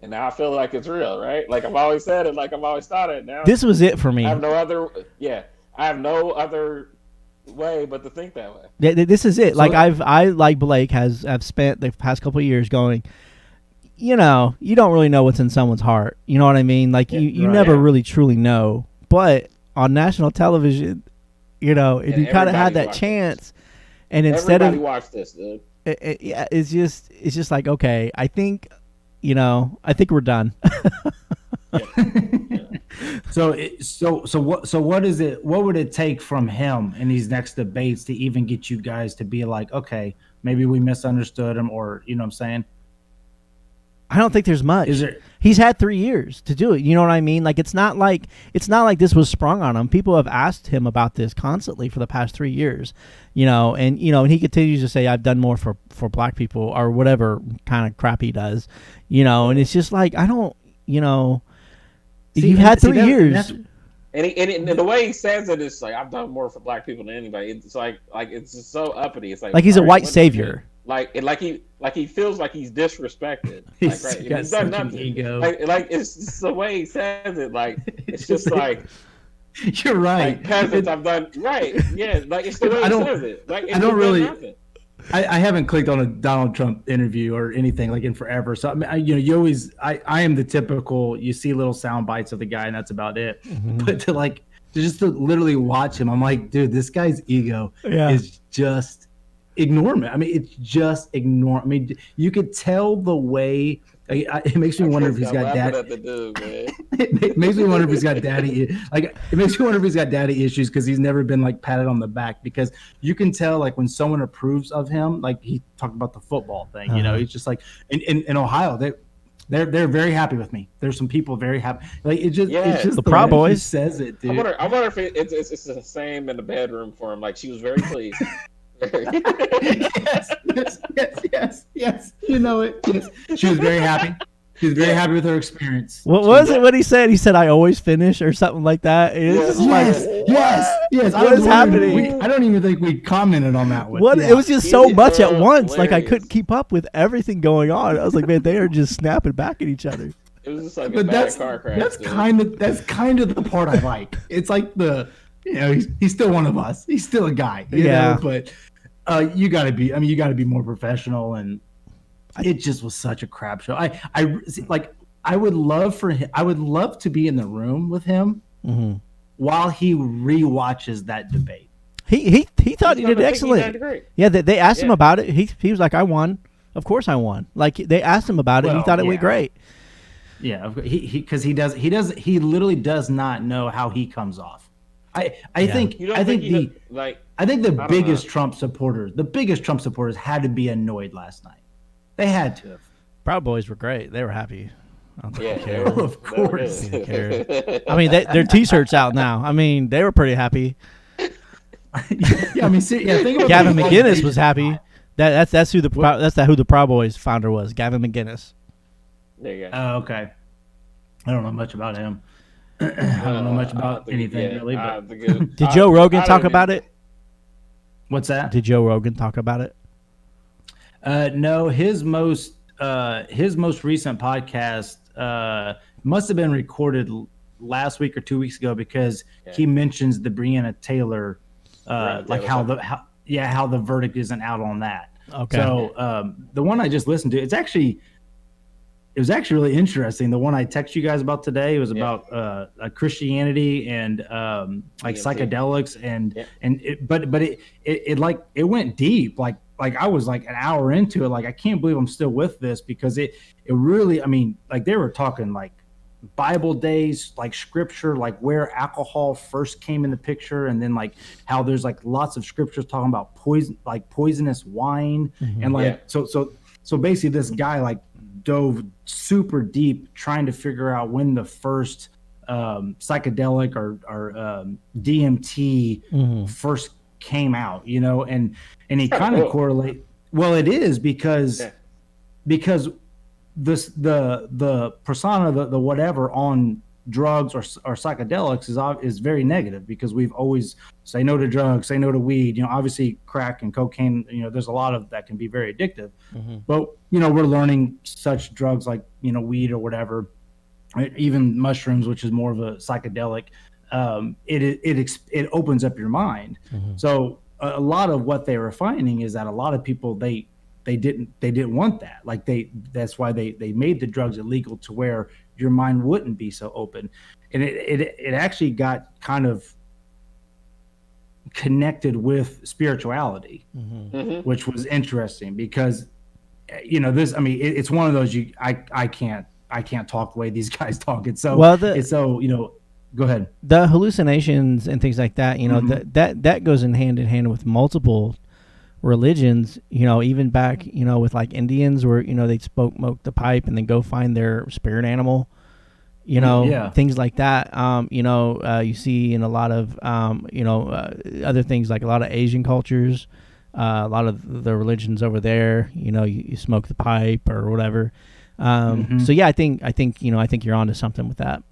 and now I feel like it's real, right? Like I've always said it, like I've always thought it. Now this was it for me. I have no other way but to think that way. This is it. So, like I like Blake have spent the past couple of years going, you don't really know what's in someone's heart. You know what I mean? Like you never really truly know. But on national television, and you kind of had that chance, and instead everybody watched this, dude. It's just like, okay, I think we're done. So what is it? What would it take from him in these next debates to even get you guys to be like, okay, maybe we misunderstood him, or you know what I'm saying? I don't think there's much. He's had 3 years to do it. You know what I mean? Like it's not like this was sprung on him. People have asked him about this constantly for the past 3 years. And he continues to say, I've done more for black people, or whatever kind of crap he does. And it's just like, I don't, you've had 3 years. And the way he says it is like, I've done more for black people than anybody. It's like it's just so uppity. It's like he's a white savior. Like he feels like he's disrespected. He's like, right? got He's done such an nothing. ego. Like it's just the way he says it. Like it's just like you're right. Like peasants, I've done right. Yeah, like it's the way he says it. Like I don't really. I haven't clicked on a Donald Trump interview or anything like in forever. So I mean, you always I am the typical, you see little sound bites of the guy and that's about it. But to literally watch him, I'm like, dude, this guy's ego is just enormous. I mean, it's just enormous. I mean, you could tell the way. It makes me wonder if he's got daddy. It makes me wonder if he's got daddy. Like, it makes me wonder if he's got daddy issues because he's never been like patted on the back. Because you can tell, like, when someone approves of him, like he talked about the football thing. He's just like in Ohio, they're very happy with me. There's some people very happy. Like it's just the Proud Boys. He says it, dude. I wonder if it's the same in the bedroom for him. Like she was very pleased. yes. You know it. Yes. She was very happy. She was very happy with her experience. What was it? What he said? He said, "I always finish" or something like that. Yes. What is happening? I don't even think we commented on that one. What? Yeah. It was just so much at once. Hilarious. Like I couldn't keep up with everything going on. I was like, man, they are just snapping back at each other. It was just like a bad car crash. That's kind of the part I like. It's like he's still one of us. He's still a guy. You know? But you got to be more professional, and it just was such a crap show. I would love to be in the room with him while he rewatches that debate. He thought he did excellent. Yeah, they asked him about it. He was like, I won. Of course I won. Like they asked him about it, and he Well, thought it went yeah. great. Yeah, he literally does not know how he comes off. I think You don't I think he the look like I think the don't biggest know. Trump supporters had to be annoyed last night. They had to have. Proud Boys were great. They were happy. I don't think yeah, they cared. Of course. They cared. I mean, their T-shirts out now. I mean, they were pretty happy. Yeah, I mean, see, yeah, think about Gavin the- McGinnis was happy. That's who the Proud Boys founder was. Gavin McGinnis. There you go. Oh, okay. I don't know much about him. I don't know much about anything really. But Did Joe Rogan talk about it? what's that? Did Joe Rogan talk about it? No, his most recent podcast must have been recorded last week or 2 weeks ago because he mentions the Breonna Taylor, like how the verdict isn't out on that. Okay. So the one I just listened to, it was actually really interesting. The one I texted you guys about today was about Christianity and like DMT. psychedelics but it went deep. Like I was like an hour into it. Like I can't believe I'm still with this because it really, I mean, like they were talking like Bible days, like scripture, like where alcohol first came in the picture, and then like how there's like lots of scriptures talking about poisonous wine, and like so basically this guy like dove super deep trying to figure out when the first psychedelic or DMT first came out, you know, and he kind of correlate. Well, it is because this the persona, the whatever on drugs or psychedelics is very negative because we've always say no to drugs, say no to weed. You know, obviously crack and cocaine. You know, there's a lot of that can be very addictive. But you know, we're learning such drugs like weed or whatever, even mushrooms, which is more of a psychedelic. It opens up your mind. So a lot of what they were finding is that a lot of people they didn't want that. Like that's why they made the drugs illegal to where your mind wouldn't be so open. And it actually got kind of connected with spirituality, which was interesting because this, I mean, it's one of those I can't talk the way these guys talk. It's so go ahead. The hallucinations and things like that, that goes in hand with multiple religions, even back, with like Indians where, they'd smoke the pipe and then go find their spirit animal, things like that. You see in a lot of, other things like a lot of Asian cultures, a lot of the religions over there, you smoke the pipe or whatever. So yeah, I think you're onto something with that.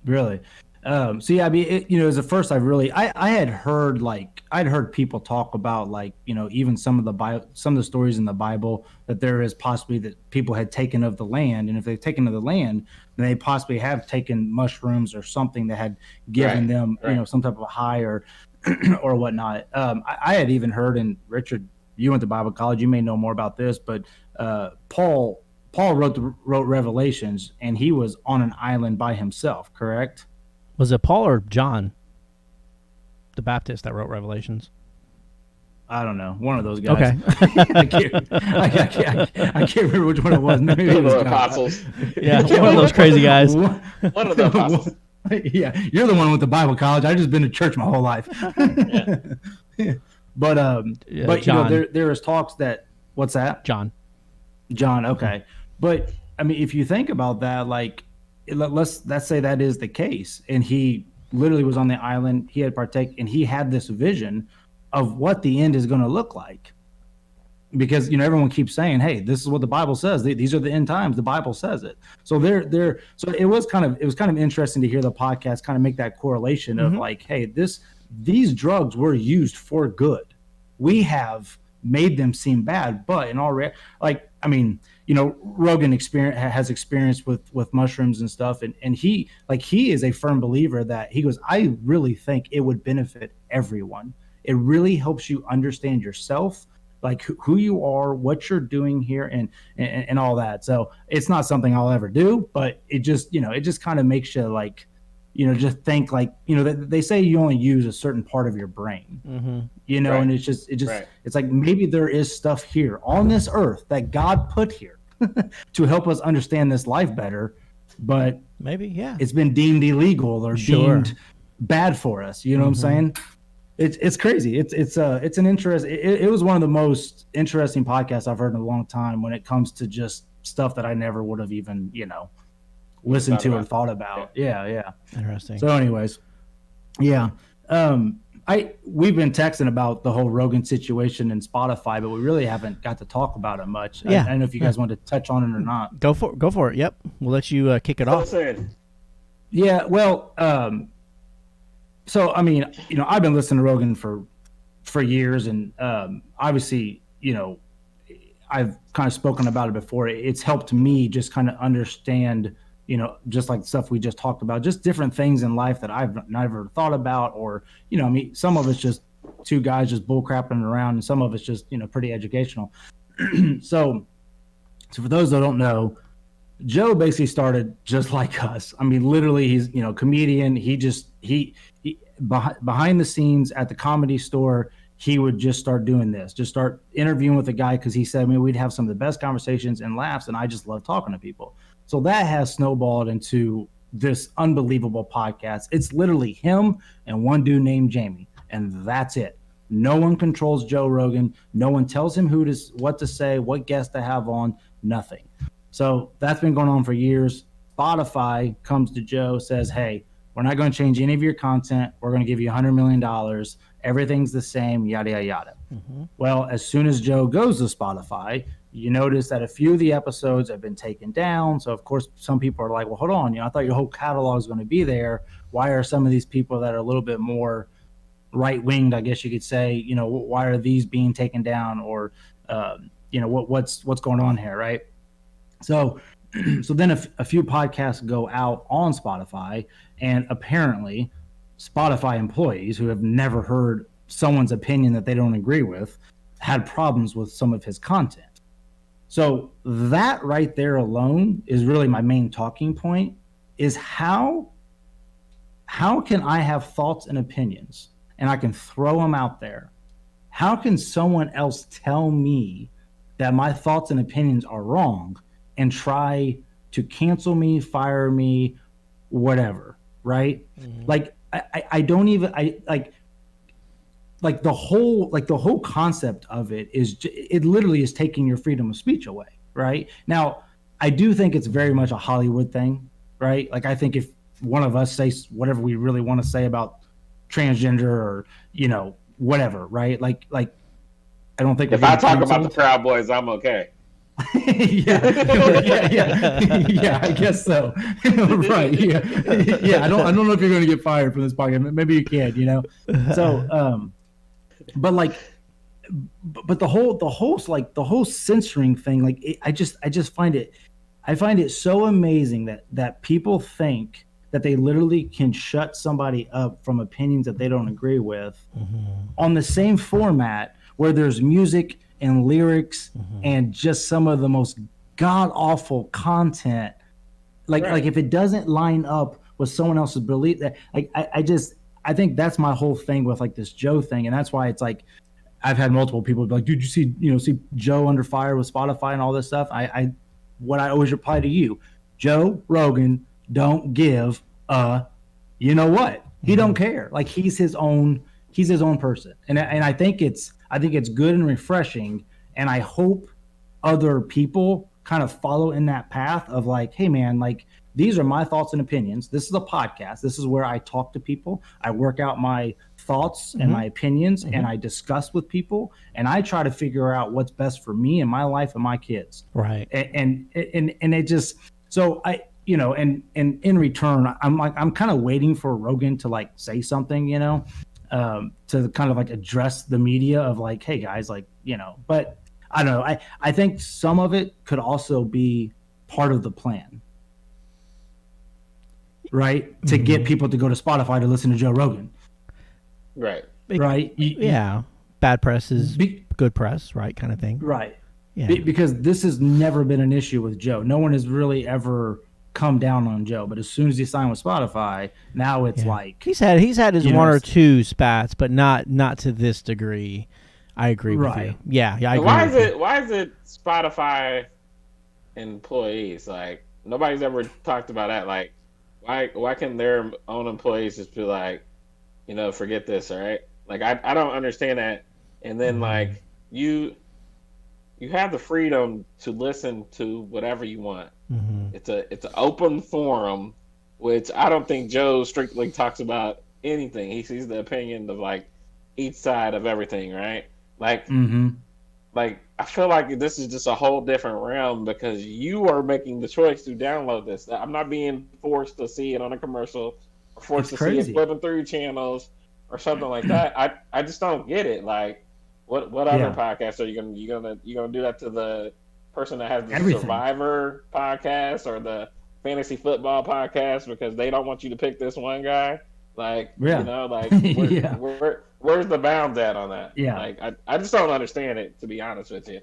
Really? So yeah, I mean, as a first, I had heard people talk about like, even some of the stories in the Bible that there is possibly that people had taken of the land, and if they've taken of the land, then they possibly have taken mushrooms or something that had given them, some type of a high or or whatnot. I had even heard, and Richard, you went to Bible college, you may know more about this, but Paul wrote Revelations, and he was on an island by himself, correct? Was it Paul or John the Baptist that wrote Revelations? I don't know. One of those guys. Okay. I can't remember which one it was. Maybe it One was of the God. apostles. Yeah, one of those crazy guys. One of the apostles. Yeah, you're the one with the Bible college. I've just been to church my whole life. But John. there is talks that what's that? John. Okay. But I mean, if you think about that, like let's say that is the case, and he literally was on the island, he had partake, and he had this vision of what the end is going to look like, because everyone keeps saying, hey, this is what the Bible says, these are the end times, the Bible says it. So so it was kind of interesting to hear the podcast kind of make that correlation of like, hey, these drugs were used for good, we have made them seem bad, but in all Rogan has experience with mushrooms and stuff, and he is a firm believer that he goes, I really think it would benefit everyone. It really helps you understand yourself, like who you are, what you're doing here, and all that. So it's not something I'll ever do, but it just kind of makes you like just think like, they say you only use a certain part of your brain, Right. and it's Right. it's like maybe there is stuff here on this earth that God put here to help us understand this life better, but Maybe, yeah. it's been deemed illegal or Sure. deemed bad for us. You know what I'm saying? It's crazy. It's an interest. It was one of the most interesting podcasts I've heard in a long time when it comes to just stuff that I never would have even, listened Thought to or about. thought about. Yeah. Interesting. So anyways, yeah. We've been texting about the whole Rogan situation and Spotify, but we really haven't got to talk about it much. Yeah. I don't know if you guys want to touch on it or not. Go for it. Yep. We'll let you kick it off. Listen, Yeah, well, so I mean, I've been listening to Rogan for years, and obviously, I've kind of spoken about it before. It's helped me just kind of understand, just like stuff we just talked about, just different things in life that I've never thought about, or I mean, some of it's just two guys just bull crapping around, and some of it's just pretty educational. So for those that don't know, Joe basically started just like us. I mean, literally, he's comedian. He behind the scenes at the Comedy Store, he would just start doing this, just start interviewing with a guy, because he said, I mean, we'd have some of the best conversations and laughs, and I just love talking to people. So that has snowballed into this unbelievable podcast. It's literally him and one dude named Jamie, and that's it. No one controls Joe Rogan. No one tells him what to say, what guests to have on, nothing. So that's been going on for years. Spotify comes to Joe, says, hey, we're not going to change any of your content. We're going to give you $100 million. Everything's the same, yada, yada, yada. Well, as soon as Joe goes to Spotify, you notice that a few of the episodes have been taken down. So, of course, some people are like, well, hold on. I thought your whole catalog is going to be there. Why are some of these people that are a little bit more right-winged, I guess you could say, why are these being taken down? Or, what's going on here, right? So then a few podcasts go out on Spotify, and apparently Spotify employees who have never heard someone's opinion that they don't agree with had problems with some of his content. So that right there alone is really my main talking point, is how can I have thoughts and opinions and I can throw them out there? How can someone else tell me that my thoughts and opinions are wrong and try to cancel me, fire me, whatever, right? Like I don't even the whole concept of it is it literally is taking your freedom of speech away, right? Now, I do think it's very much a Hollywood thing, right? Like I think if one of us says whatever we really want to say about transgender or whatever, right? Like I don't think if I talk about the Proud Boys, I'm okay. yeah, I guess so. Right? Yeah. I don't know if you're going to get fired from this podcast. Maybe you can, So, but the whole censoring thing, I just find it so amazing that people think that they literally can shut somebody up from opinions that they don't agree with on the same format where there's music and lyrics and just some of the most god awful content. Like if it doesn't line up with someone else's belief, that I think that's my whole thing with like this Joe thing, and that's why it's like I've had multiple people be like, dude, you see Joe under fire with Spotify and all this stuff. What I always reply to you, Joe Rogan don't give a, you know what? He don't care. Like he's his own person, and I think it's good and refreshing, and I hope other people kind of follow in that path of like, hey man, like these are my thoughts and opinions. This is a podcast. This is where I talk to people. I work out my thoughts and my opinions, and I discuss with people, and I try to figure out what's best for me and my life and my kids. Right. And it just, so I, and in return, I'm kind of waiting for Rogan to like say something, to kind of like address the media of like, hey guys, like, but I don't know. I think some of it could also be part of the plan, right? To get people to go to Spotify to listen to Joe Rogan. Right. Right. Yeah. Bad press is good press, right? Kind of thing. Right. Yeah. Because this has never been an issue with Joe. No one has really ever come down on Joe. But as soon as he signed with Spotify, now it's like he's had his you know, one or two spats, but not to this degree. I agree with Right. you. Yeah, I agree. Why with is you. it? Why is it Spotify employees? Like nobody's ever talked about that. Like why can their own employees just be like, forget this, all right? Like I don't understand that. And then like you have the freedom to listen to whatever you want. It's an open forum, which I don't think Joe strictly talks about anything. He sees the opinion of like each side of everything, right? Like like I feel like this is just a whole different realm because you are making the choice to download this. I'm not being forced to see it on a commercial or forced It's to see crazy. it flipping through channels or something like that. I just don't get it. Like what other Yeah. podcasts are you gonna do that to the person that has the Everything. Survivor podcast or the fantasy football podcast because they don't want you to pick this one guy? Like Yeah. like Yeah. where's the bounds at on that? Yeah. Like I just don't understand it, to be honest with you.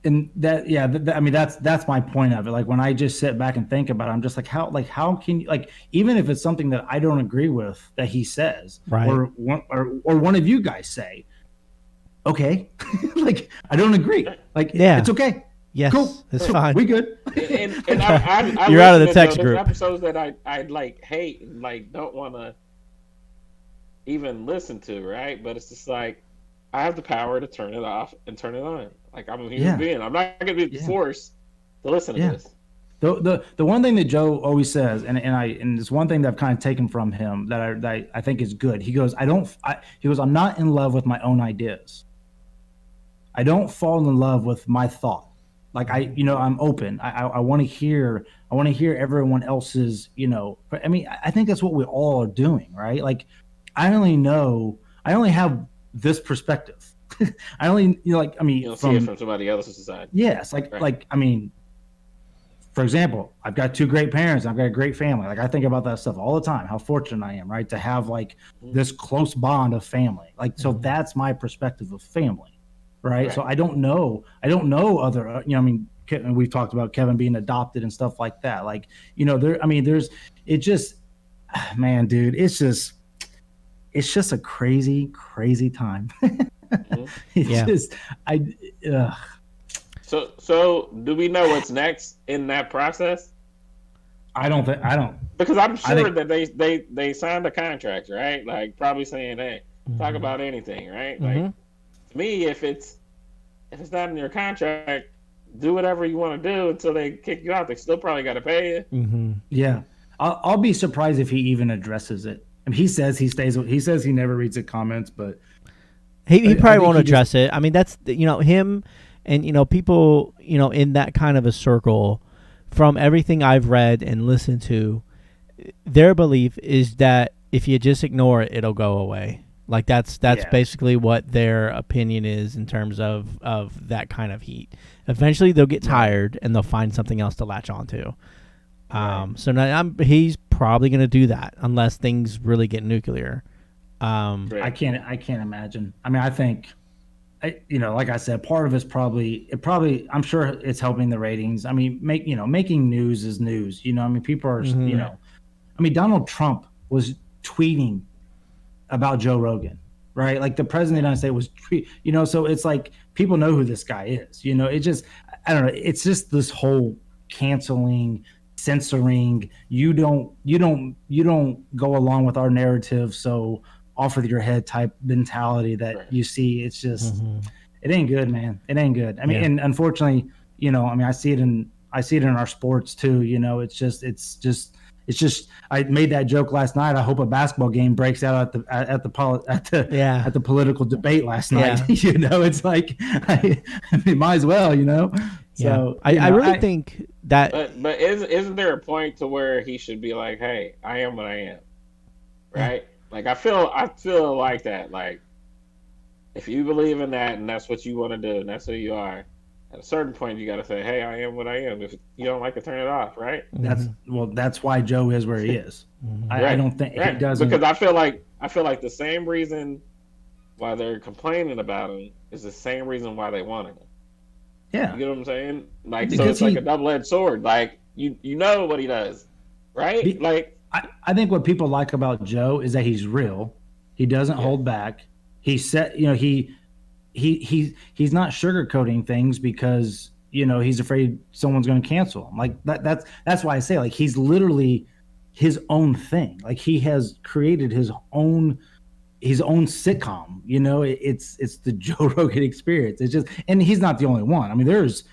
And that, yeah, I mean, that's my point of it. Like when I just sit back and think about it, I'm just like, how can you, like, even if it's something that I don't agree with that he says, Right. or one of you guys say, okay, like I don't agree, like, Yeah. it's okay, Yes, cool, it's cool, fine. we good. And I You're out of the listen to text those group. episodes that I like hate and like don't want to even listen to, right? But it's just like I have the power to turn it off and turn it on. Like I'm a human Yeah. being. I'm not gonna be Yeah. forced to listen to Yeah. this. The one thing that Joe always says, and it's one thing that I've kind of taken from him that I think is good. He goes, I'm not in love with my own ideas. I don't fall in love with my thought. Like I'm open. I want to hear everyone else's, I mean, I think that's what we all are doing, right? Like I only have this perspective. I only, You don't see it from somebody else's side. yes, Right. I mean, for example, I've got two great parents. I've got a great family. Like I think about that stuff all the time. How fortunate I am, right, to have like this close bond of family. Like so, that's my perspective of family, right? So I don't know other. I mean, we've talked about Kevin being adopted and stuff like that. Like there's it just, man, dude, it's just a crazy time. It's Yeah. just So do we know what's next in that process? I don't. Because I'm I sure think- that they signed a contract, right? Like probably saying, "Hey, talk about anything," right? Like to me, if it's not in your contract, do whatever you want to do until they kick you out. They still probably got to pay you. Yeah, I'll be surprised if he even addresses it. I mean, he says he stays. He says he never reads the comments, but He I probably think won't he address it. I mean, that's him, and people in that kind of a circle. From everything I've read and listened to, their belief is that if you just ignore it, it'll go away. Like that's Yeah. basically what their opinion is in terms of that kind of heat. Eventually, they'll get tired and they'll find something else to latch onto. So now he's probably going to do that unless things really get nuclear. Right. I can't imagine. I mean, I think, like I said, part of it's probably. I'm sure it's helping the ratings. I mean, making news is news. I mean, people are. I mean, Donald Trump was tweeting about Joe Rogan, right? Like the president of the United States was tweet. So it's like people know who this guy is. It just, I don't know. It's just this whole canceling, censoring. You don't go along with our narrative, so off with your head type mentality that you see. It's just, it ain't good, man. It ain't good. I mean, and unfortunately, I mean, I see it in our sports too. It's just. I made that joke last night. I hope a basketball game breaks out at the political debate last night. It's like, I mean, might as well. So I really think that. But isn't there a point to where he should be like, "Hey, I am what I am," right? Like I feel like that. Like if you believe in that and that's what you want to do and that's who you are, at a certain point you got to say, "Hey, I am what I am." If you don't like it, turn it off, right? That's why Joe is where he is. I don't think he doesn't, because I feel like the same reason why they're complaining about him is the same reason why they wanted him. Yeah. You get what I'm saying? Like, so Because it's like a double-edged sword. Like, you know what he does, right? Be- Like, I think what people like about Joe is that he's real. He doesn't hold back. He said, you know, he's not sugarcoating things because, you know, he's afraid someone's going to cancel him. Like that's why I say, like, he's literally his own thing. Like, he has created his own sitcom. You know, it's the Joe Rogan Experience. It's just, and he's not the only one. I mean, there's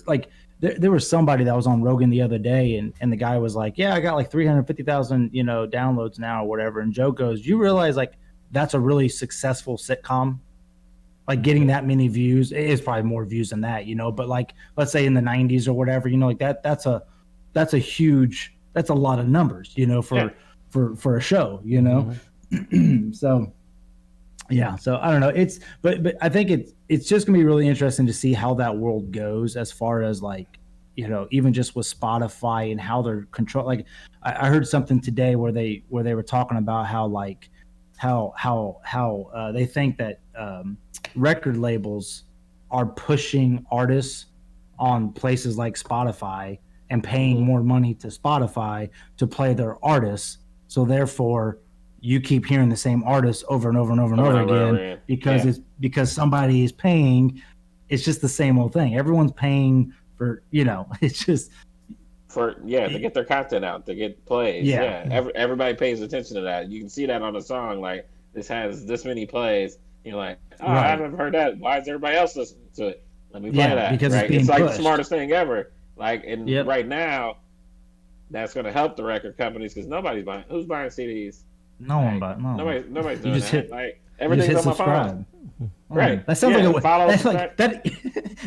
like there was somebody that was on Rogan the other day, and the guy was like, yeah, I got like 350,000, you know, downloads now or whatever. And Joe goes, you realize, like, that's a really successful sitcom? Like, getting that many views, it is probably more views than that, you know, but like, let's say in the 90s or whatever, you know, like that's a lot of numbers, you know, for a show, you know? So yeah, so I don't know. But I think it's just gonna be really interesting to see how that world goes, as far as, like, you know, even just with Spotify and how they're control. Like, I heard something today where they were talking about how, like, how they think that record labels are pushing artists on places like Spotify and paying more money to Spotify to play their artists. So therefore, you keep hearing the same artists over and over and over and over again because somebody is paying. It's just the same old thing. Everyone's paying for, you know, it's just to get their content out, to get plays. Everybody pays attention to that. You can see that on the song. Like, this has this many plays. You're like, oh, right. I haven't heard that. Why is everybody else listening to it? Let me play that. Because right? it's like pushed. The smartest thing ever. Like, and right now, that's going to help the record companies, because nobody's buying. Who's buying CDs? No one buying. No. Nobody's doing that. Hit, like, everything's on my phone. Right. That sounds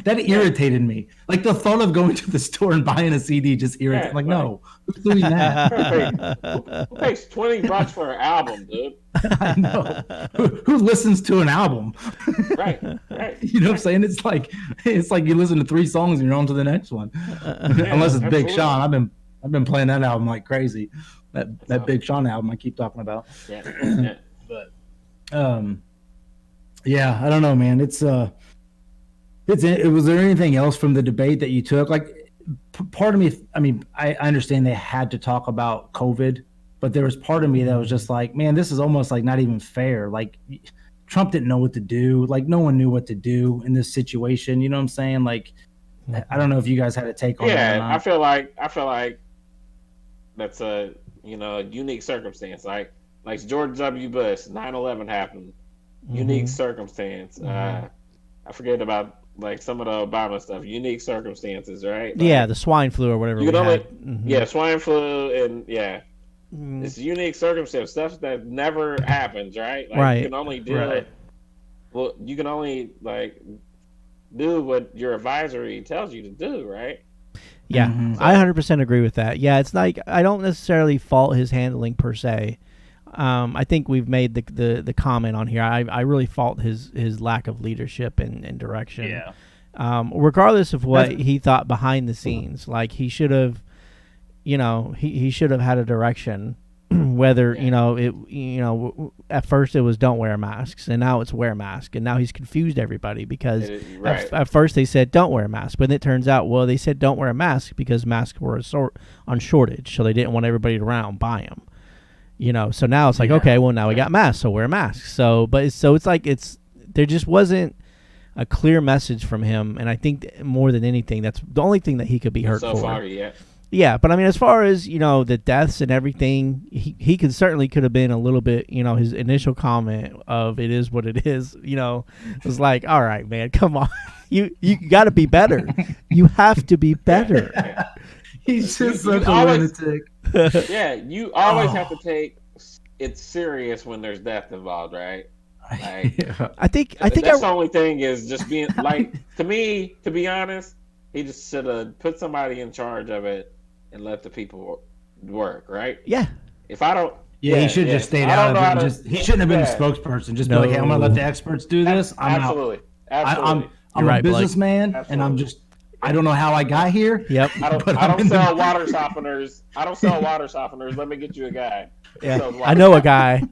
that irritated me. Like, the thought of going to the store and buying a CD just irritated. Like, no, who's doing that? Who pays $20 for an album, dude? I know. Who listens to an album? Right. You know what I'm saying? It's like you listen to 3 songs and you're on to the next one. Unless it's Big Sean. I've been playing that album like crazy. That Big Sean album I keep talking about. Yeah. But yeah, I don't know, man. Was there anything else from the debate that you took? Like, part of me, I mean, I understand they had to talk about COVID, but there was part of me that was just like, man, this is almost like not even fair. Like, Trump didn't know what to do. Like, no one knew what to do in this situation. You know what I'm saying? Like, I don't know if you guys had a take on that. Yeah, I feel like that's a, you know, a unique circumstance. Like George W. Bush, 9/11 happened. Unique circumstance. I forget about, like, some of the Obama stuff. Unique circumstances, right? Like, the swine flu or whatever. Swine flu, and it's unique circumstance, stuff that never happens, right? Like, right. You can only do well. You can only, like, do what your advisory tells you to do, right? Yeah, I 100% agree with that. Yeah, it's like, I don't necessarily fault his handling per se. I think we've made the comment on here. I really fault his lack of leadership and direction. Yeah. Regardless of what he thought behind the scenes, like, he should have, you know, he should have had a direction. Whether at first it was don't wear masks, and now it's wear mask, and now he's confused everybody because at first they said don't wear a mask, but it turns out, well, they said don't wear a mask because masks were on shortage, so they didn't want everybody around buy them. You know, so now it's like, okay, well, now we got masks, so wear masks. So it's like there just wasn't a clear message from him, and I think more than anything, that's the only thing that he could be hurt for. Foggy, Yeah, but I mean, as far as, you know, the deaths and everything, he could have been a little bit, you know, his initial comment of it is what it is, you know, was like, all right, man, come on, you got to be better. You have to be better. He's just such a lunatic. Yeah, you always have to take it serious when there's death involved, right? Like, I think that's the only thing is just being, like, to me, to be honest, he just should have put somebody in charge of it and let the people work, right? Yeah. If I don't. Yeah, he should have just stayed out of it. He shouldn't have been a spokesperson. Just be like, hey, I'm going to let the experts do this. Absolutely. I'm a businessman, and I don't know how I got here. Yep. I don't sell water softeners. Let me get you a guy. Yeah. I know a guy.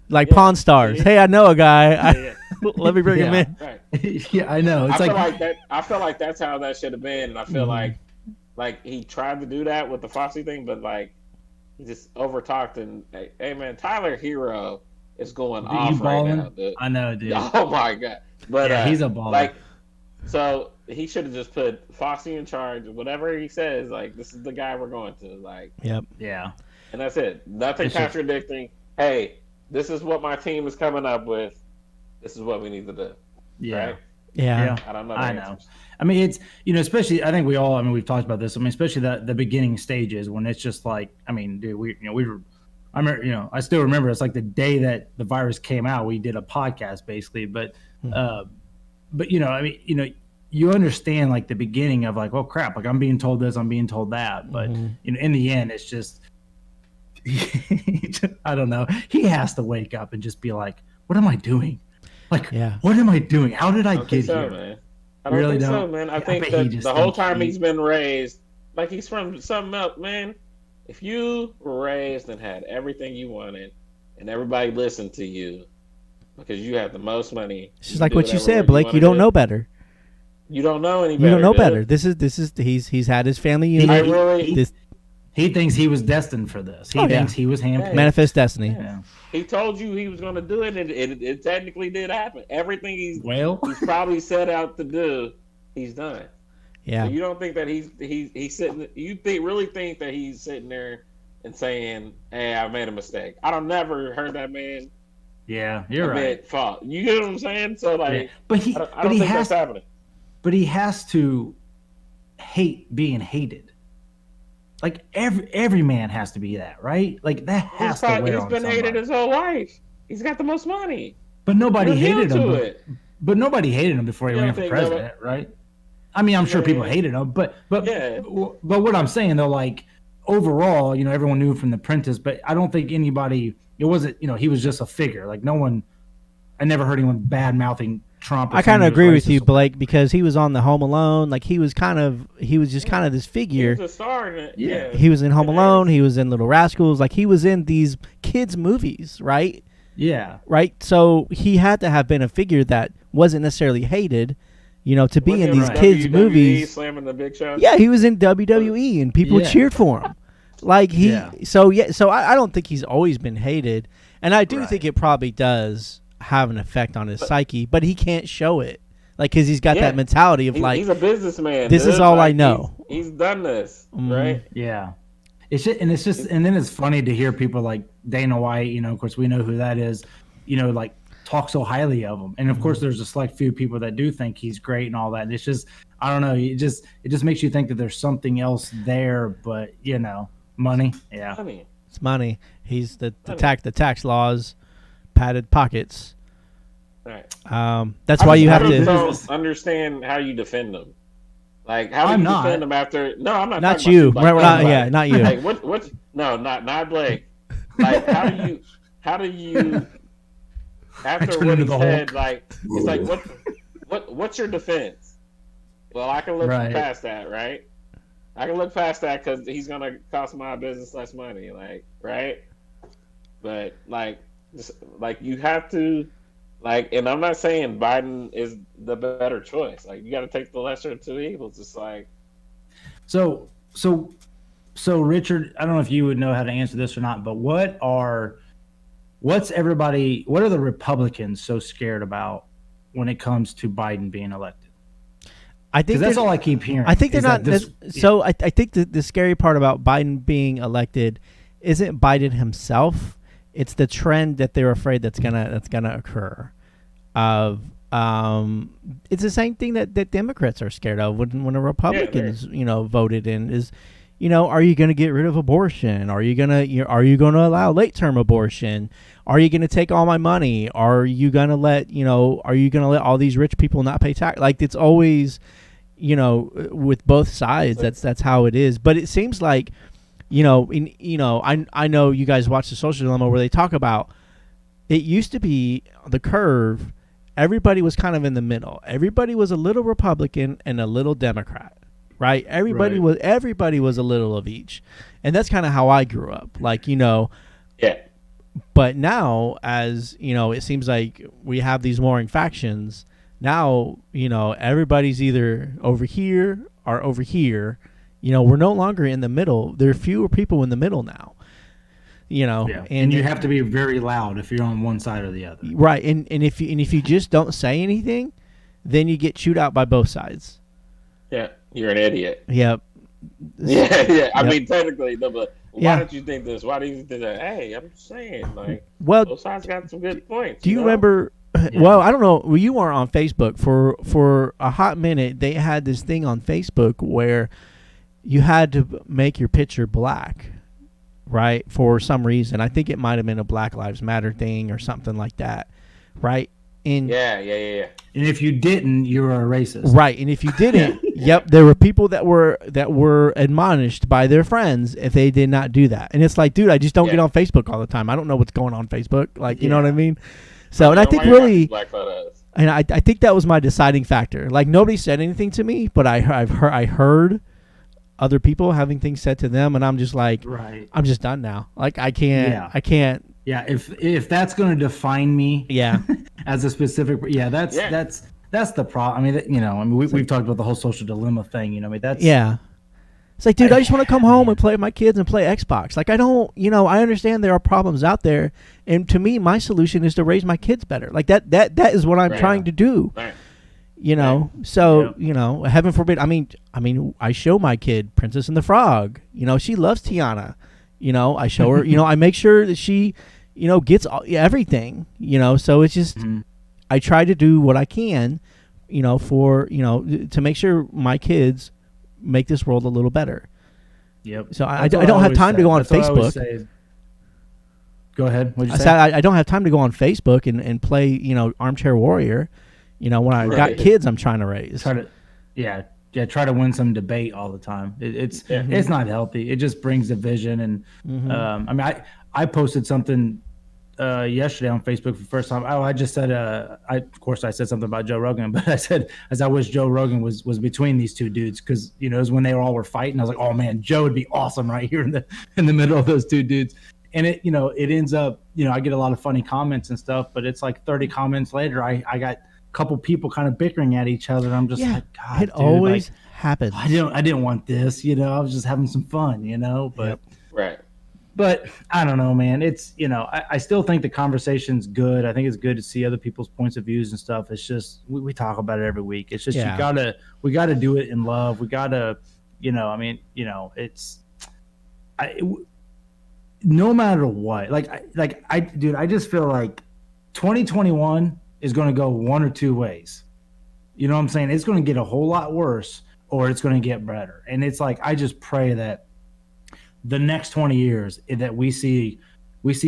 Like Pawn Stars. Hey, I know a guy. Let me bring him in. Right. Yeah, I know. It's I feel like that's how that should have been, and I feel like like he tried to do that with the Foxy thing, but like he just overtalked and hey man, Tyler Hero is going Dude, off you right balling? now, dude. I know, dude. Oh my god! But Yeah, he's a baller. Like, so he should have just put Foxy in charge. Whatever he says, like this is the guy we're going to. Like, Yep. Yeah. and that's it. Nothing It's just- contradicting. Hey, this is what my team is coming up with. This is what we need to do. Yeah. Right? Yeah. Yeah. I don't know. The I know. answers. I mean, it's, especially, I think we all, we've talked about this. I mean, especially the beginning stages when it's just like, dude, I remember, I still remember it's like the day that the virus came out, we did a podcast basically, but you understand like the beginning of like, oh crap, like I'm being told this, I'm being told that. But in the end, it's just, I don't know. He has to wake up and just be like, what am I doing? Like, Yeah. what am I doing? How did I I don't get think so, here? man. I don't Really think so, don't. man. I I think bet he that just the whole thinks time he- he's been raised, like he's from something else, man. If you were raised and had everything you wanted, and everybody listened to you because you had the most money, It's you just like do what you whatever said, Blake. wanna You don't do. know better. You don't know any You better. don't know dude. better. This is he's had his family unit. I really. This He thinks he was destined for this. He Oh, yeah. thinks he was handpicked. manifest destiny. Yeah. He told you he was going to do it, and it technically did happen. Everything he's Well, probably set out to do, he's done. Yeah. So you don't think that he's sitting? You really think that he's sitting there and saying, "Hey, I made a mistake." I don't never heard that man yeah, you're admit right. fault. You get what I'm saying? So like, Yeah. But he, I but don't he think has, that's happening. but he has to hate being hated. Like every man has to be that, right? Like that has to wear He's on been hated somebody. his whole life. He's got the most money. But nobody You're hated immune him. to But, it. but nobody hated him before he You ran don't for think president, right? I mean, I'm sure Yeah. people hated him, but Yeah. what I'm saying though, like overall, everyone knew him from The Apprentice, but I don't think anybody. It wasn't, he was just a figure. Like no one. I never heard anyone bad mouthing Trump. Or I kind saying of he was agree with you, racist. Blake, because he was on the Home Alone. Like he was just kind of this He figure. was a star in it. Yeah. Yeah. He was in Home And Alone. He was in Little Rascals. Like he was in these kids' movies, right? Yeah. Right. So he had to have been a figure that wasn't necessarily hated, to be Wasn't in he these in kids' WWE movies. slamming the Big Show. Yeah, he was in WWE, and people Yeah. cheered for him. Like he, Yeah. so I don't think he's always been hated, and I do Right. think it probably does have an effect on his psyche, but he can't show it, like because he's got Yeah. that mentality of He's a businessman. this is dude. all I Like, know. He's done this, Mhm. right? Yeah. And then it's funny to hear people like Dana White, of course we know who that is, like talk so highly of him. And of course there's a select few people that do think he's great and all that. And it's just, I don't know. It just makes you think that there's something else there, but money. Yeah. I mean, It's money. He's the Money. tax laws, padded pockets. right. That's why you I have just to. don't understand how you defend them. Like, how do I'm you not. defend them after? No, I'm not. Not talking you. about We're not. Yeah, not you. Like, what? No, not Blake. Like, how do you? After turn what into he the said, Hulk. like, it's like, what's your defense? Well, I can look Right. past that, right? I can look past that because he's gonna cost my business less money, like, right? But like you have to, and I'm not saying Biden is the better choice. Like, you got to take the lesser of two evils. It's like, So Richard, I don't know if you would know how to answer this or not, but what are the Republicans so scared about when it comes to Biden being elected? I think Because that's that- all I keep hearing. I think they're is not. that this- So I think the scary part about Biden being elected isn't Biden himself. It's the trend that they're afraid that's gonna occur. It's the same thing that Democrats are scared of when the Republicans voted in is, are you going to get rid of abortion? Are you gonna allow late term abortion? Are you going to take all my money? Are you going to let all these rich people not pay tax? Like, it's always, with both sides, that's how it is. But it seems like, I know you guys watch The Social Dilemma where they talk about it used to be the curve. Everybody was kind of in the middle. Everybody was a little Republican and a little Democrat, right? Everybody was a little of each. And that's kind of how I grew up. Like, yeah, but now, as it seems like we have these warring factions. Now, everybody's either over here or over here. we're no longer in the middle. There are fewer people in the middle now. Yeah. And you have to be very loud if you're on one side or the other. Right, and if you just don't say anything, then you get chewed out by both sides. Yeah, you're an idiot. Yep. Yeah. I Yep. mean, technically, no, but why Yeah. don't you think this? Why do you think that? Hey, I'm just saying, like, Well, both sides got some good points. do you know? remember? Well, I don't know. Well, you weren't on Facebook for a hot minute. They had this thing on Facebook where you had to make your picture black, right? For some reason, I think it might have been a Black Lives Matter thing or something like that, right? And Yeah. And if you didn't, you were a racist. right, and if you didn't, yep, there were people that were admonished by their friends if they did not do that. And it's like, dude, I just don't get Yeah. on Facebook all the time. I don't know what's going on Facebook. Like, you know what I mean? So, and You I know, think why you got really, these black photos? and I think that was my deciding factor. Like, nobody said anything to me, but I heard other people having things said to them, and I'm just like, Right. I'm just done now. Like, I can't. Yeah. If that's going to define me Yeah, as a specific, that's the problem. I mean, we've talked about the whole social dilemma thing. I mean, that's yeah. It's like, dude, I just want to come home and play with my kids and play Xbox. Like, I don't, I understand there are problems out there, and to me, my solution is to raise my kids better. Like that is what I'm Right. trying to do. Right. So heaven forbid. I mean, I show my kid Princess and the Frog. She loves Tiana. I show her. I make sure that she, gets everything. So it's just, I try to do what I can, for to make sure my kids make this world a little better. Yep. So I That's what don't have always time to say. go on That's what I always Facebook. say. Go ahead. What'd you I say? said I don't have time to go on Facebook and play, Armchair Warrior. When I got Right. kids I'm trying to raise. Try to win some debate all the time. It's not healthy. It just brings division. And I mean, I posted something yesterday on Facebook for the first time. I just said, of course I said something about Joe Rogan, but I said, I wish Joe Rogan was between these two dudes, because it was when they all were fighting. I was like, oh man, Joe would be awesome right here in the middle of those two dudes. And it ends up, I get a lot of funny comments and stuff, but it's like 30 comments later, I got a couple people kind of bickering at each other. And I'm just like, God, it dude, always like, happens. I didn't want this, I was just having some fun, but Right. But I don't know, man. It's, I still think the conversation's good. I think it's good to see other people's points of views and stuff. It's just, we talk about it every week. It's just, we gotta do it in love. We gotta, no matter what, I just feel like 2021 is going to go one or two ways. You know what I'm saying? It's going to get a whole lot worse, or it's going to get better. And it's like, I just pray that the next 20 years that we see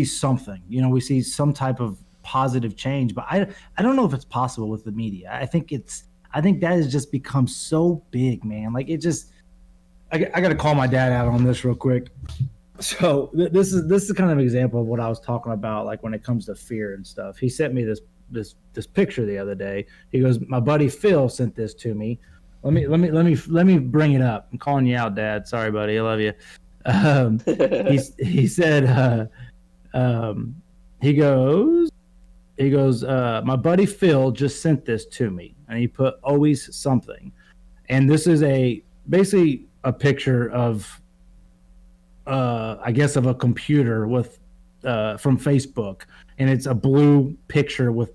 something, we see some type of positive change. But I don't know if it's possible with the media. I think that has just become so big, man. Like, it just, I got to call my dad out on this real quick. So this is kind of an example of what I was talking about, like when it comes to fear and stuff. He sent me this picture the other day. He goes, my buddy Phil sent this to me. Let me bring it up. I'm calling you out, Dad. Sorry, buddy. I love you. He said, he goes, my buddy Phil just sent this to me, and he put always something. And this is basically a picture of, I guess, of a computer with, from Facebook, and it's a blue picture with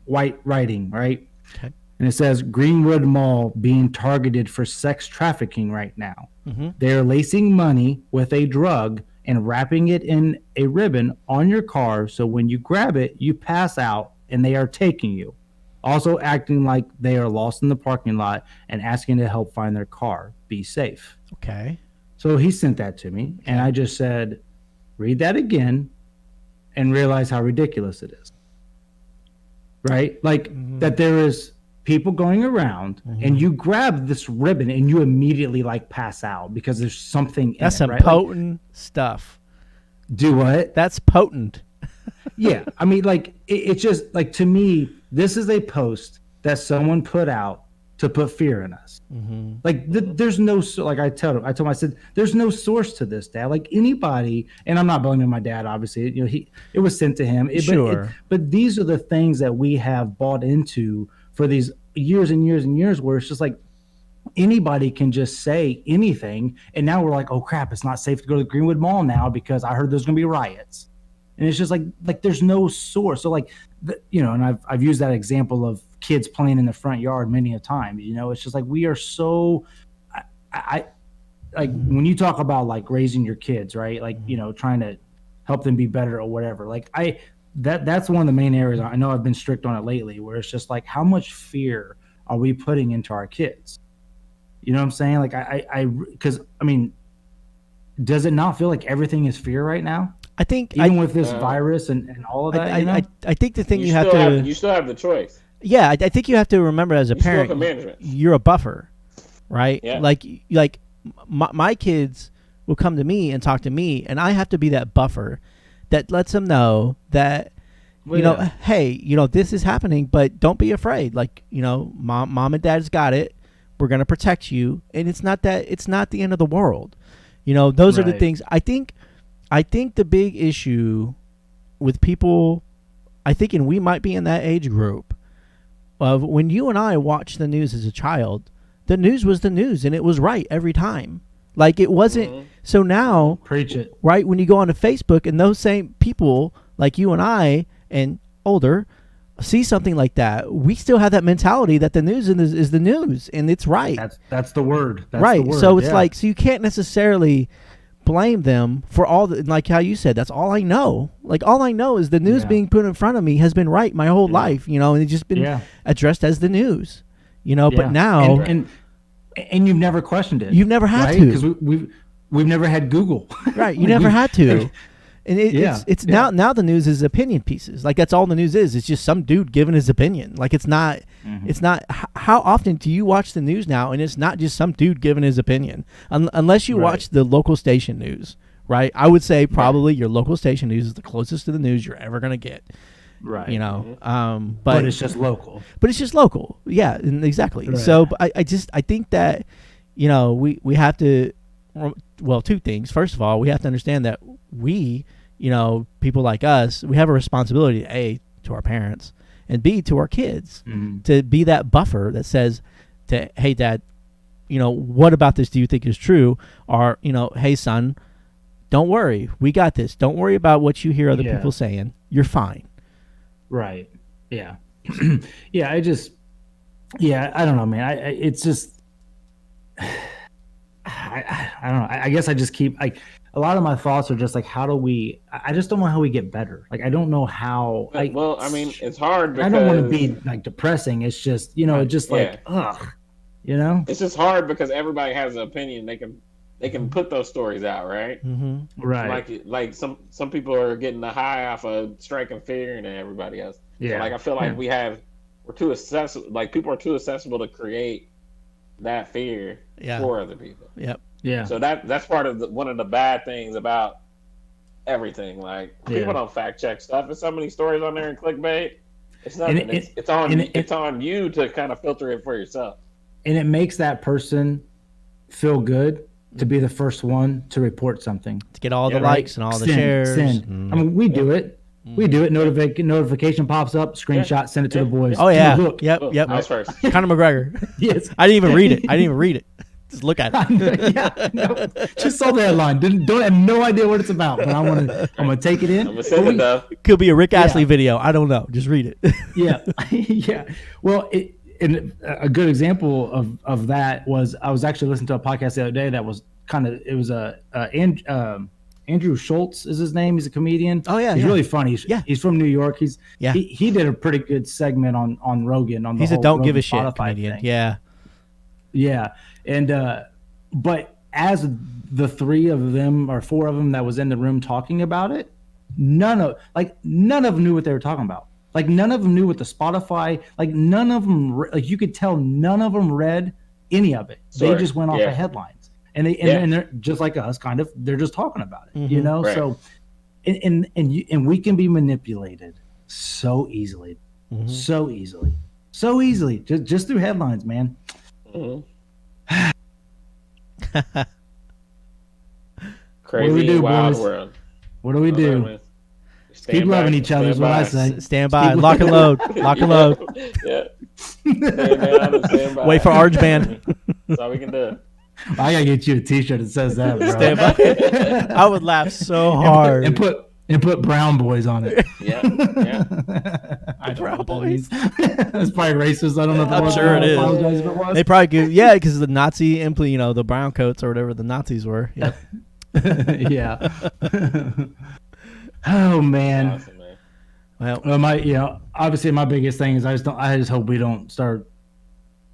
white writing, right? Okay. And it says Greenwood Mall being targeted for sex trafficking right now. Mm-hmm. They're lacing money with a drug and wrapping it in a ribbon on your car, so when you grab it, you pass out and they are taking you. Also acting like they are lost in the parking lot and asking to help find their car. Be safe. Okay. So he sent that to me, and I just said, read that again and realize how ridiculous it is. Right? Like, that there is people going around, and you grab this ribbon and you immediately pass out because there's something in That's it, some right? potent stuff. Do what? That's potent. Yeah. I mean, it's just, to me, this is a post that someone put out to put fear in us. There's no, I told him, I said, there's no source to this, Dad. Like, anybody, and I'm not blaming my dad, obviously, it was sent to him. Sure. But these are the things that we have bought into for these years and years and years, where it's just like, anybody can just say anything, and now we're like, oh crap, it's not safe to go to the Greenwood Mall now because I heard there's going to be riots, and it's just like there's no source. So like, and I've used that example of kids playing in the front yard many a time. It's just like we are so, I like when you talk about like raising your kids, right? Like trying to help them be better or whatever. Like that's one of the main areas. I know I've been strict on it lately, where it's just like how much fear are we putting into our kids? You know what I'm saying? Like because I mean, does it not feel like everything is fear right now? I think even with this virus and all of that. I think the thing you still have the choice. Yeah, I think you have to remember as a parent, you're a buffer, right? Yeah. Like my kids will come to me and talk to me, and I have to be that buffer that lets them know that hey, this is happening, but don't be afraid. Like, mom and dad's got it. We're gonna protect you, and it's not the end of the world. Those are the things. I think the big issue with people, and we might be in that age group of when you and I watched the news as a child. The news was the news, and it was right every time. Like, it wasn't. Mm-hmm. So now, preach it. Right, when you go onto Facebook and those same people like you and I and older see something like that, we still have that mentality that the news is the news, and it's right. That's the word. That's right. The word. So it's like, so you can't necessarily blame them for all like how you said, that's all I know. Like, all I know is the news being put in front of me has been right my whole life, and it's just been addressed as the news. But now and you've never questioned it. You've never had to, because we've never had Google. Right, you never had to. And it's now the news is opinion pieces. Like, that's all the news is. It's just some dude giving his opinion. Like, it's not. It's not. How often do you watch the news now? And it's not just some dude giving his opinion, unless you watch the local station news. Right. I would say probably your local station news is the closest to the news you're ever gonna get. Right. But it's just local. But it's just local. Yeah. Exactly. Right. So I think that we have to. Well, two things. First of all, we have to understand that we, people like us, we have a responsibility, A, to our parents, and B, to our kids, to be that buffer that says, hey, Dad, what about this do you think is true? Or, hey, son, don't worry. We got this. Don't worry about what you hear other people saying. You're fine. Right. Yeah. I don't know, man. It's just... I don't know. I guess I just keep like a lot of my thoughts are just like, how do we? I just don't know how we get better. Like, I don't know how. Well, I mean, it's hard because I don't want to be like depressing. It's just it's just like ugh. It's just hard because everybody has an opinion. They can put those stories out, right? Mm-hmm. Right. Like some people are getting the high off of striking fear and everybody else. Yeah. So, like, I feel like we're too accessible. Like, people are too accessible to create that fear for other people. Yep. Yeah. So that's part of one of the bad things about everything. Like, people don't fact check stuff. There's so many stories on there in clickbait. It's nothing. It's on you to kind of filter it for yourself. And it makes that person feel good to be the first one to report something, to get all the likes and all the shares. I mean, we do it. We do it. Notification pops up. Screenshot. Send it to the boys. Oh yeah. Look. Yep. I was first. Conor McGregor. Yes. I didn't even read it. Just look at it. Just saw the headline. Don't have no idea what it's about, but I'm gonna take it in. I'm gonna send it though. Could be a Rick Astley video. I don't know. Just read it. Yeah. Well, and a good example of that was I was actually listening to a podcast the other day that was Andrew Schultz is his name. He's a comedian. Oh yeah, he's really funny. He's from New York. He did a pretty good segment on Rogan on the He's whole a don't Rogan give a shit Spotify comedian. thing. Yeah, and but as the three of them or four of them that was in the room talking about it, none of them knew what they were talking about. Like, none of them knew what the Spotify. Like, none of them. Like, you could tell none of them read any of it. They just went off the headlines. And they're just like us, kind of. They're just talking about it, Right. So, and we can be manipulated so easily, so easily, just through headlines, man. Crazy, what do we do, wild boys? world. What do we do? Keep loving each other is what I say. Stand by. Lock and load. Lock and load. Yeah. Stand down and stand by. Wait for Arj Band. That's all we can do. I gotta get you a T-shirt that says that, bro. Stand by. I would laugh so hard. and put Brown Boys on it. Yeah, yeah. I don't know Brown what that Boys. means. That's probably racist. I don't know if it I'm was. sure it I is. apologize if it was. They probably give, yeah, because the Nazi the brown coats or whatever the Nazis were. Yep. Yeah. Oh man. Awesome, man. Well, Obviously my biggest thing is I just hope we don't start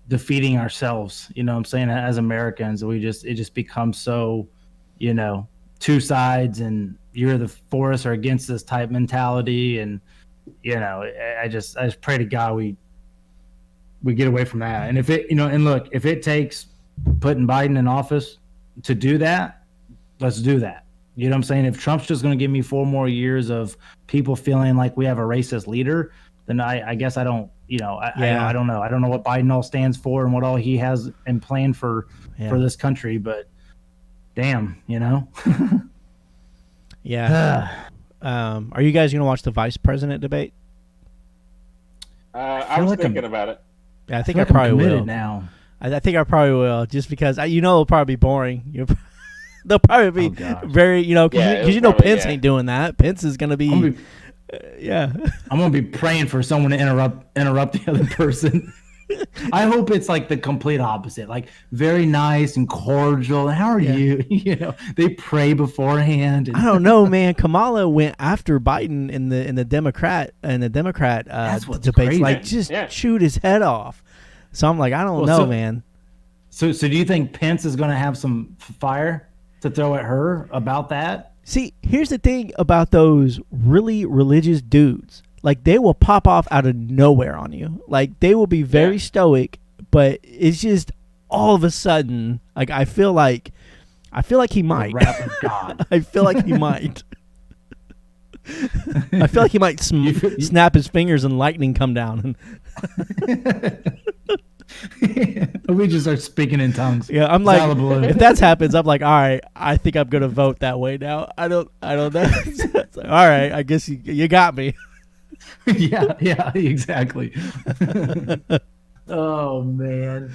defeating ourselves. You know what I'm saying? As Americans, it just becomes so, two sides and you're the for us or against us type mentality. And, I just pray to God we get away from that. And if it takes putting Biden in office to do that, let's do that. You know what I'm saying? If Trump's just going to give me 4 more years of people feeling like we have a racist leader, then I guess I don't, I don't know. I don't know what Biden all stands for and what all he has in plan for this country, but damn, yeah. Are you guys going to watch the vice president debate? I was thinking about it. Yeah, I think I probably will. Now. I think I probably will, just because it'll probably be boring. They'll probably be very, because Pence ain't doing that. Pence is going to be, yeah. I'm going to be praying for someone to interrupt the other person. I hope it's like the complete opposite, like very nice and cordial. How are you? They pray beforehand. And I don't know, man. Kamala went after Biden in the Democrat That's what's debates, crazy. like just chewed his head off. So I'm like, I don't know, man. So do you think Pence is going to have some fire to throw at her about that? See, here's the thing about those really religious dudes. Like, they will pop off out of nowhere on you. Like, they will be very stoic, but it's just all of a sudden, like, I feel like he might. Wrath of God. I feel like he might. I feel like he might snap his fingers and lightning come down. We just start speaking in tongues. Yeah, I'm like, if that happens, I'm like, all right, I think I'm gonna vote that way now. I don't know. It's like, all right, I guess you got me. yeah, exactly. Oh man,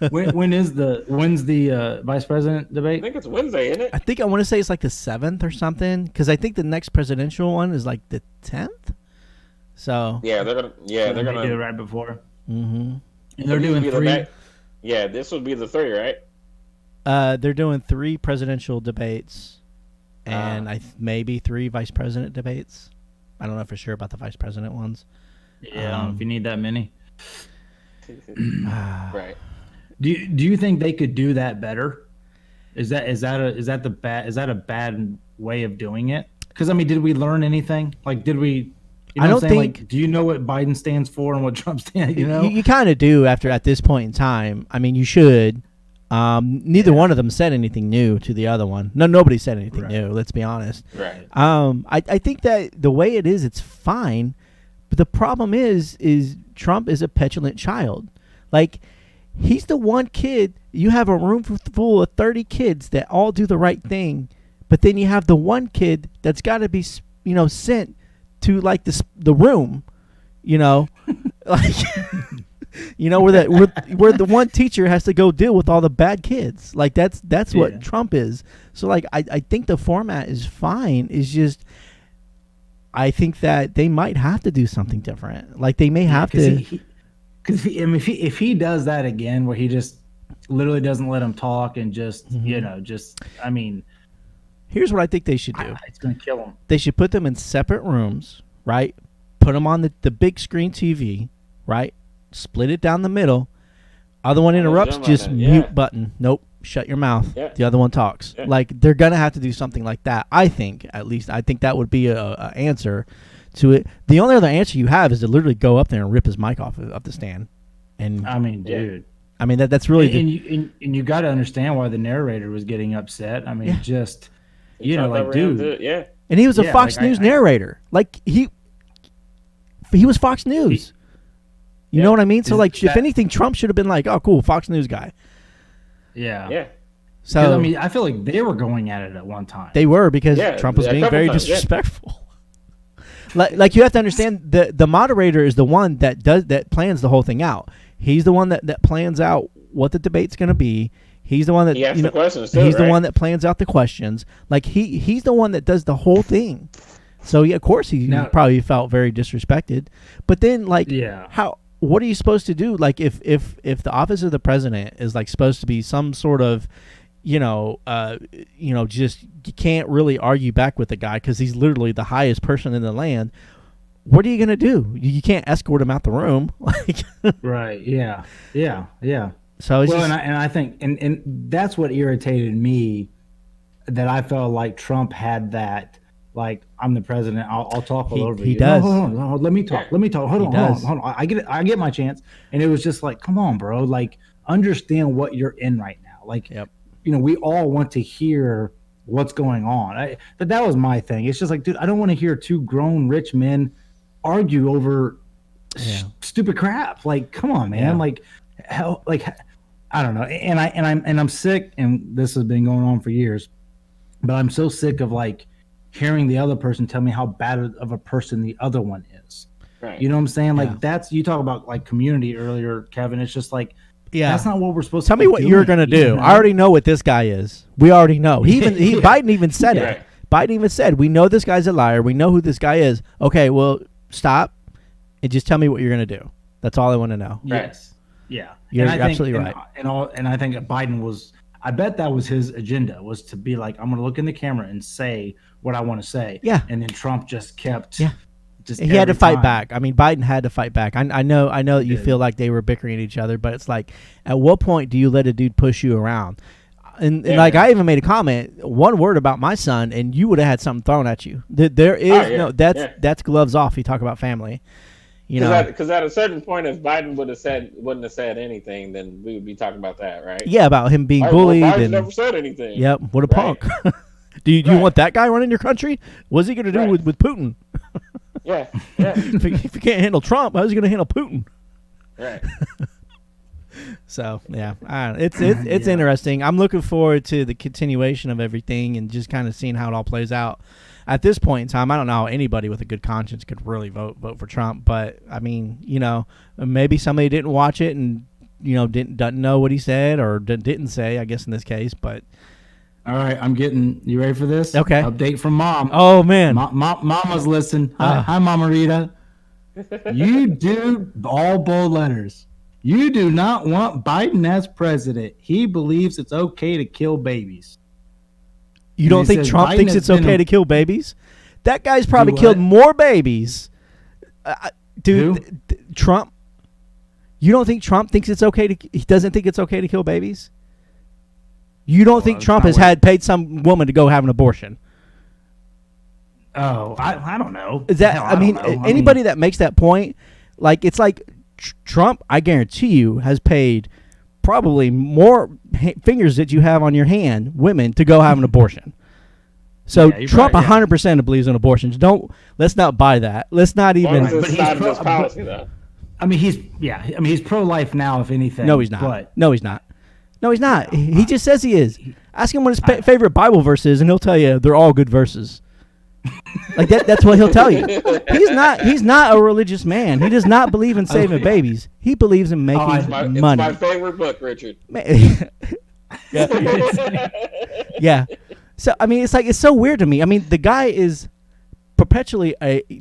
when's the vice president I debate? think it's Wednesday, isn't it? I think I want to say it's like the 7th or something, because I think the next presidential one is like the 10th. So Yeah, they're gonna do it right before. Mm-hmm. And they're doing 3. Yeah, this would be the 3, right? They're doing 3 presidential debates, and maybe 3 vice president debates. I don't know for sure about the vice president ones. Yeah, if you need that many. Right. Do you think they could do that better? Is that a bad way of doing it? Because did we learn anything? Like, did we? I don't think. Like, do you know what Biden stands for and what Trump stands? You kind of do at this point in time. I mean, you should. Neither one of them said anything new to the other one. Nobody said anything new. Let's be honest. Right. I think that the way it is, it's fine. But the problem is Trump is a petulant child. Like, he's the one kid. You have a room full of 30 kids that all do the right thing, but then you have the one kid that's got to be, sent to like the room, like, where the one teacher has to go deal with all the bad kids. Like, that's what Trump is. So like, I think the format is fine. It's just, I think that they might have to do something different. Like, they may have to. Because if he does that again, where he just literally doesn't let him talk and just here's what I think they should do. It's gonna kill him. They should put them in separate rooms, right? Put them on the big screen TV, right? Split it down the middle. Other one interrupts, just mute button. Nope, shut your mouth. Yeah. The other one talks. Yeah. Like, they're gonna have to do something like that. I think, at least, I think that would be a answer to it. The only other answer you have is to literally go up there and rip his mic off the stand. And dude. That's really and you got to understand why the narrator was getting upset. Just dude. Yeah. And he was a Fox News narrator. Like, he was Fox News. You know what I mean? So, like, if anything, Trump should have been like, oh, cool, Fox News guy. Yeah. Yeah. So I feel like they were going at it at one time. They were, because Trump was being very disrespectful. Like, you have to understand, the moderator is the one that plans the whole thing out. He's the one that plans out what the debate's going to be. He's the one that He asks you the know, questions too, he's the right? one that plans out the questions. Like he's the one that does the whole thing. So yeah, of course he Now- probably felt very disrespected. But then like Yeah. what are you supposed to do? Like if the office of the president is like supposed to be some sort of just you can't really argue back with the guy because he's literally the highest person in the land. What are you gonna do? You can't escort him out the room. Like Right. Yeah. Yeah. Yeah. so it's Well, just, and I think, and that's what irritated me, that I felt like Trump had that, like, I'm the president, I'll talk all over he you. does. No, hold on, let me talk. Hold on, does. hold on. I get my chance. And it was just like, come on, bro. Like, understand what you're in right now. Like, Yep. we all want to hear what's going on. But that was my thing. It's just like, dude, I don't want to hear two grown rich men argue over stupid crap. Like, come on, man. Yeah. Like, hell, like, I don't know. And I'm sick, and this has been going on for years, but I'm so sick of like hearing the other person tell me how bad of a person the other one is. Right. You know what I'm saying? Like, Yeah. that's, you talk about like community earlier, Kevin. It's just like, yeah. that's not what we're supposed Tell to me be what you're doing, gonna do. you know? I already know what this guy is. We already know. Yeah. Biden even said Right. it. Biden even said, "We know this guy's a liar. We know who this guy is." Okay, well, stop and just tell me what you're gonna do. That's all I want to know. Yes. Yeah. You're And I think- absolutely and- right. And I think Biden was, I bet that was his agenda, was to be like, I'm going to look in the camera and say what I want to say. Yeah. And then Trump just kept. Yeah. Just He had to every fight time. back. I mean, Biden had to fight back. I know that you did. feel like they were bickering at each other, but it's like, at what point do you let a dude push you around? And Yeah. like, I even made a comment, one word about my son, and you would have had something thrown at you. There is yeah. that's gloves off. You talk about family, you know. Because at a certain point, if Biden wouldn't have said anything, then we would be talking about that, right? Yeah, about him being Like, bullied. well, Biden And never said anything. yep, what a Right. punk. Do you Right. want that guy running your country? What's he going to do Right. with Putin? Yeah. if you can't handle Trump, how's he going to handle Putin? Right. So yeah, I don't know. It's interesting. I'm looking forward to the continuation of everything and just kind of seeing how it all plays out. At this point in time, I don't know how anybody with a good conscience could really vote for Trump. But I mean, maybe somebody didn't watch it and doesn't know what he said or didn't say. I guess in this case, but All right. You ready for this? Okay. Update from mom. oh man, Mama's listening. Hi, Mama Rita. You do all bold letters. You do not want Biden as president. He believes it's okay to kill babies. you don't he think says Trump Biden thinks has it's been okay a- to kill babies? That guy's probably Do killed what? more babies, dude. Who? Trump. You don't think Trump thinks it's okay to? He doesn't think it's okay to kill babies. You don't think that's Trump not has what- paid some woman to go have an abortion? Oh, I don't know. Is that? Hell, I mean, don't know. anybody that makes that point, like it's like Trump. I guarantee you has paid probably more fingers that you have on your hand, women, to go have an abortion. So Yeah, you're Trump right, yeah. 100% believes in abortions. Let's not buy that. Let's not As long even. as it's But he's not pro- his policy, though. I mean, he's pro-life now, if anything. No, he's not. But No, he's not. No, he's not. He just says he is. Ask him what his favorite Bible verse is, and he'll tell you they're all good verses. Like that. That's what he'll tell you. He's not a religious man. He does not believe in saving babies. He believes in making I- It's money. my favorite book, Richard. Yeah. So I mean, it's so weird to me. I mean, the guy is perpetually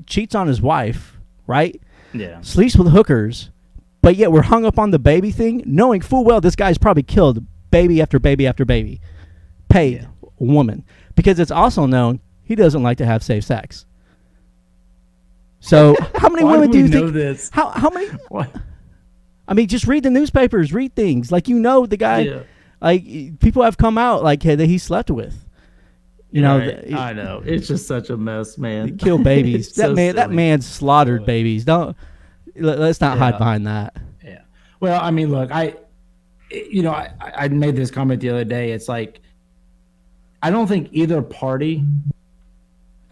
cheats on his wife, right? yeah, Sleeps with hookers, but yet we're hung up on the baby thing, knowing full well this guy's probably killed baby after baby after baby, paid woman, because it's also known he doesn't like to have safe sex. So how many Why women do do we you know think? this? How many? what? I mean, just read the newspapers, read things. Like the guy. Yeah. Like people have come out like that he slept with. Right. I know. It's just such a mess, man. Kill babies. It's that so man. That silly. man slaughtered babies. Let's not hide Yeah. behind that. Yeah. Well, I mean, look, I made this comment the other day. It's like, I don't think either party.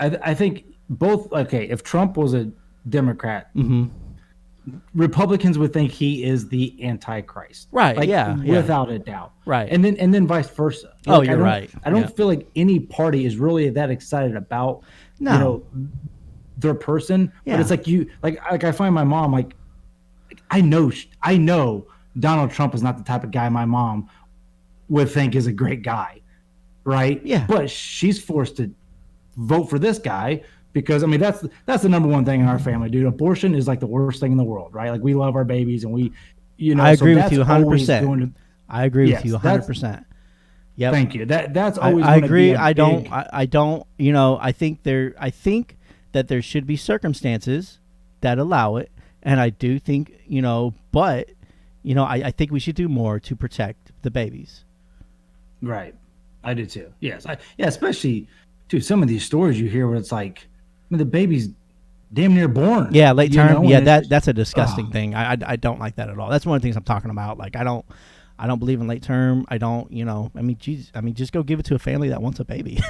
I think both. Okay, if Trump was a Democrat, Mm-hmm. Republicans would think he is the Antichrist. Right, Like, yeah, yeah. without a doubt. Right. And then vice versa. Oh, Like, you're right. I don't Yeah. feel like any party is really that excited about No. their person. Yeah. But it's like I find my mom like I know Donald Trump is not the type of guy my mom would think is a great guy, right? Yeah. But she's forced to vote for this guy because I mean that's the number one thing in our family, dude. Abortion is like the worst thing in the world, right? Like we love our babies and we, you know. I so agree with that's you always 100%. going to- I agree Yes, with you that's- 100%. Yep. Thank you. That's always. I gonna agree. Be a I don't. big- I don't. You know. I think that there should be circumstances that allow it, and I do think But I think we should do more to protect the babies. Right. I do too. Yes. Yeah. Especially, dude, some of these stories you hear where it's like, I mean, the baby's damn near born. Yeah, late you term. know, Yeah, and it's- that's a disgusting thing. I don't like that at all. That's one of the things I'm talking about. Like I don't believe in late term. I don't. I mean, geez. I mean, just go give it to a family that wants a baby.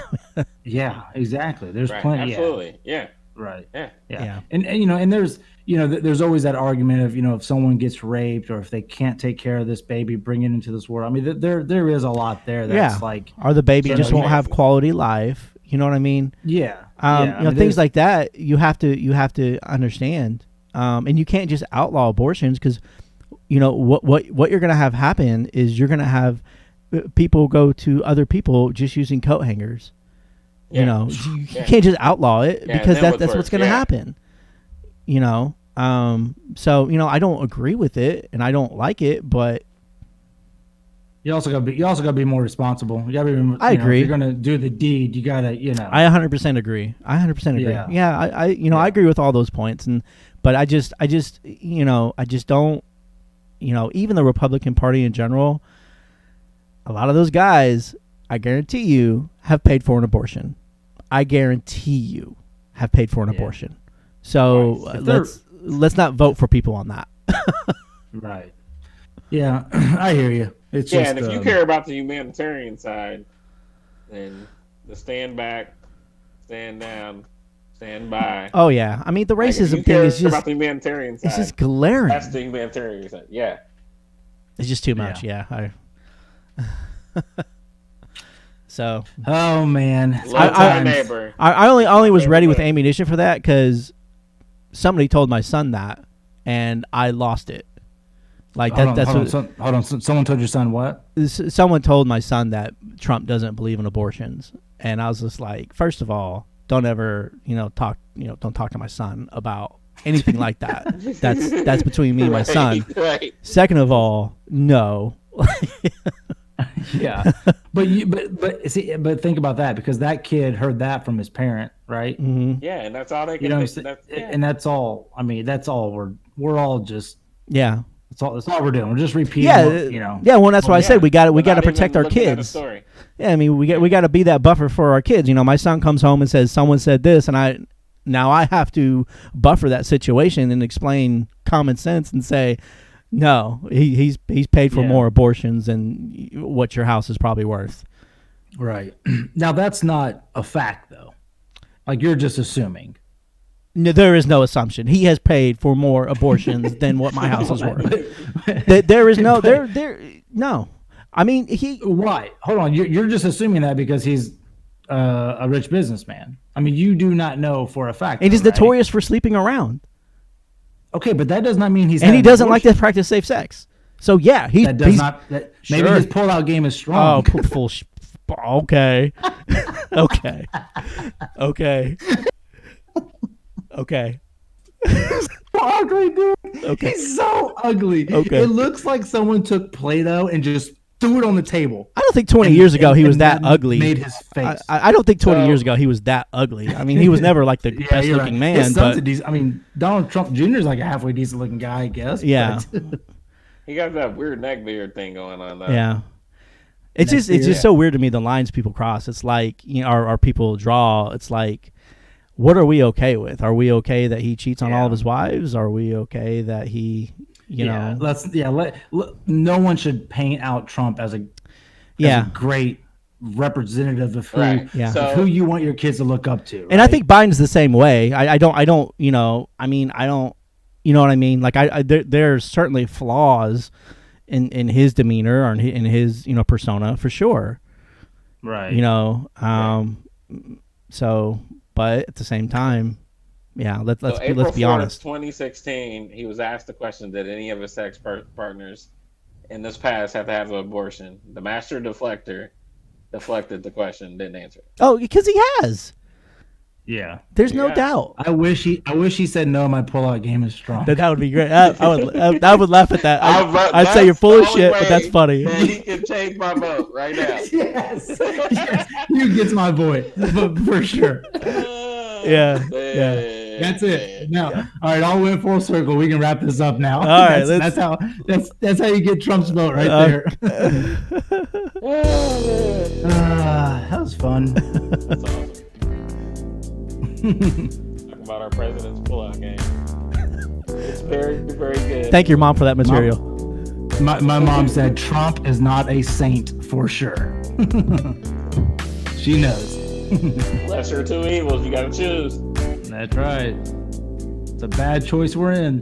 Yeah. Exactly. There's Right. plenty. Absolutely. Yeah. Right. Yeah. Yeah. And and there's there's always that argument of if someone gets raped or if they can't take care of this baby, bring it into this world. I mean, there is a lot there that's Yeah. like Or the baby So just no won't have chances. quality life. You know what I mean? yeah. I mean, things there's- like that. You have to understand, and you can't just outlaw abortions because, what you're gonna have happen is you're gonna have people go to other people just using coat hangers. You Yeah. know, you Yeah. can't just outlaw it Yeah, because then that's what's what's worse? gonna Yeah. happen. So I don't agree with it and I don't like it, but you also gotta be more responsible. You gotta be. I agree. If you're gonna do the deed, you gotta I 100% agree. I 100% agree. Yeah. Yeah, I agree with all those points, but I just don't, even the Republican Party in general, a lot of those guys, I guarantee you, have paid for an abortion. I guarantee you have paid for an abortion. So Right. If they're- let's not vote for people on that. Right. Yeah, I hear you. It's Yeah, just and if you care about the humanitarian side, then the stand back, stand down, stand by. Oh yeah, I mean the Like, if you racism thing care is just about the humanitarian side. it's just glaring. That's the humanitarian side. Yeah. It's just too much. Yeah. So Oh man. Love I- my neighbor. I only was ready with Everybody. ammunition for that because somebody told my son that, and I lost it. Like Hold that's on, what hold on. Someone told your son what? someone told my son that Trump doesn't believe in abortions, and I was just like, first of all, don't ever don't talk to my son about anything like that. That's between me and my son. Right. Second of all, no. Yeah. but think about that because that kid heard that from his parent, right? Hmm. Yeah, and that's all they can You know what I'm do. saying? That's, yeah. And that's all. I mean, that's all we're all just. Yeah. That's all we're doing. We're just repeating. Yeah, what, yeah. Well, that's why I Yeah, said we got to without protect even our looking at the kids. story. Yeah, I mean, we got to be that buffer for our kids. My son comes home and says someone said this, and I have to buffer that situation and explain common sense and say, no, he's paid for Yeah. more abortions than what your house is probably worth. Right. Now that's not a fact though. Like you're just assuming. No, there is no assumption. He has paid for more abortions than what my house is worth. There is no no. I mean, Why? Hold on. You're just assuming that because he's a rich businessman. I mean, you do not know for a fact. and he's though, right? notorious for sleeping around, Okay, but that does not mean he's. and had he an doesn't like abortion. to practice safe sex. So yeah, That does he's not. Maybe Sure. his pull-out game is strong. Oh, full. Okay. Okay. Okay. Okay. ugly, dude. Okay. He's so ugly. Okay. It looks like someone took Play-Doh and just threw it on the table. I don't think 20 And- years ago and- he was and that then ugly. Made his face. I don't think 20 So- years ago he was that ugly. I mean, he was never like the Yeah, best you're looking right. His man, son's but a decent. I mean, Donald Trump Jr. is like a halfway decent looking guy, I guess. Yeah. but- He got that weird neck beard thing going on. Though. yeah. It's Next just year. so weird to me the lines people cross. It's like, our people draw. It's like, what are we okay with? Are we okay that he cheats on all Yeah. of his wives? Are we okay that he, yeah, know? no one should paint out Trump as a Yeah. great representative of who Right. Yeah. of So who you want your kids to look up to. And I right? think Biden's the same way. I don't, I don't, you know what I mean? Like there's certainly flaws in his demeanor or in his, persona for sure. right. So, but at the same time, yeah, let's April be 4th, honest. 2016, he was asked the question, did any of his sex partners in this past have to have an abortion? The master deflector deflected the question, didn't answer it. Oh, because he has. Yeah. There's no Yeah. doubt. I wish he said no. My pullout game is strong. That would be great. I would laugh at that. I'd That's say you're full of the shit, only but that's way funny. that he can change my vote right now. Yes. You gets my vote for sure. Yeah. That's it. Now, all right, all went full circle. We can wrap this up now. All right, that's how you get Trump's vote right there. That was fun. That's awesome. Talking about our president's pullout game. It's very, very good. Thank your mom for that material. My mom said Trump is not a saint for sure. She knows. Lesser of two evils, you gotta choose. That's right. It's a bad choice we're in.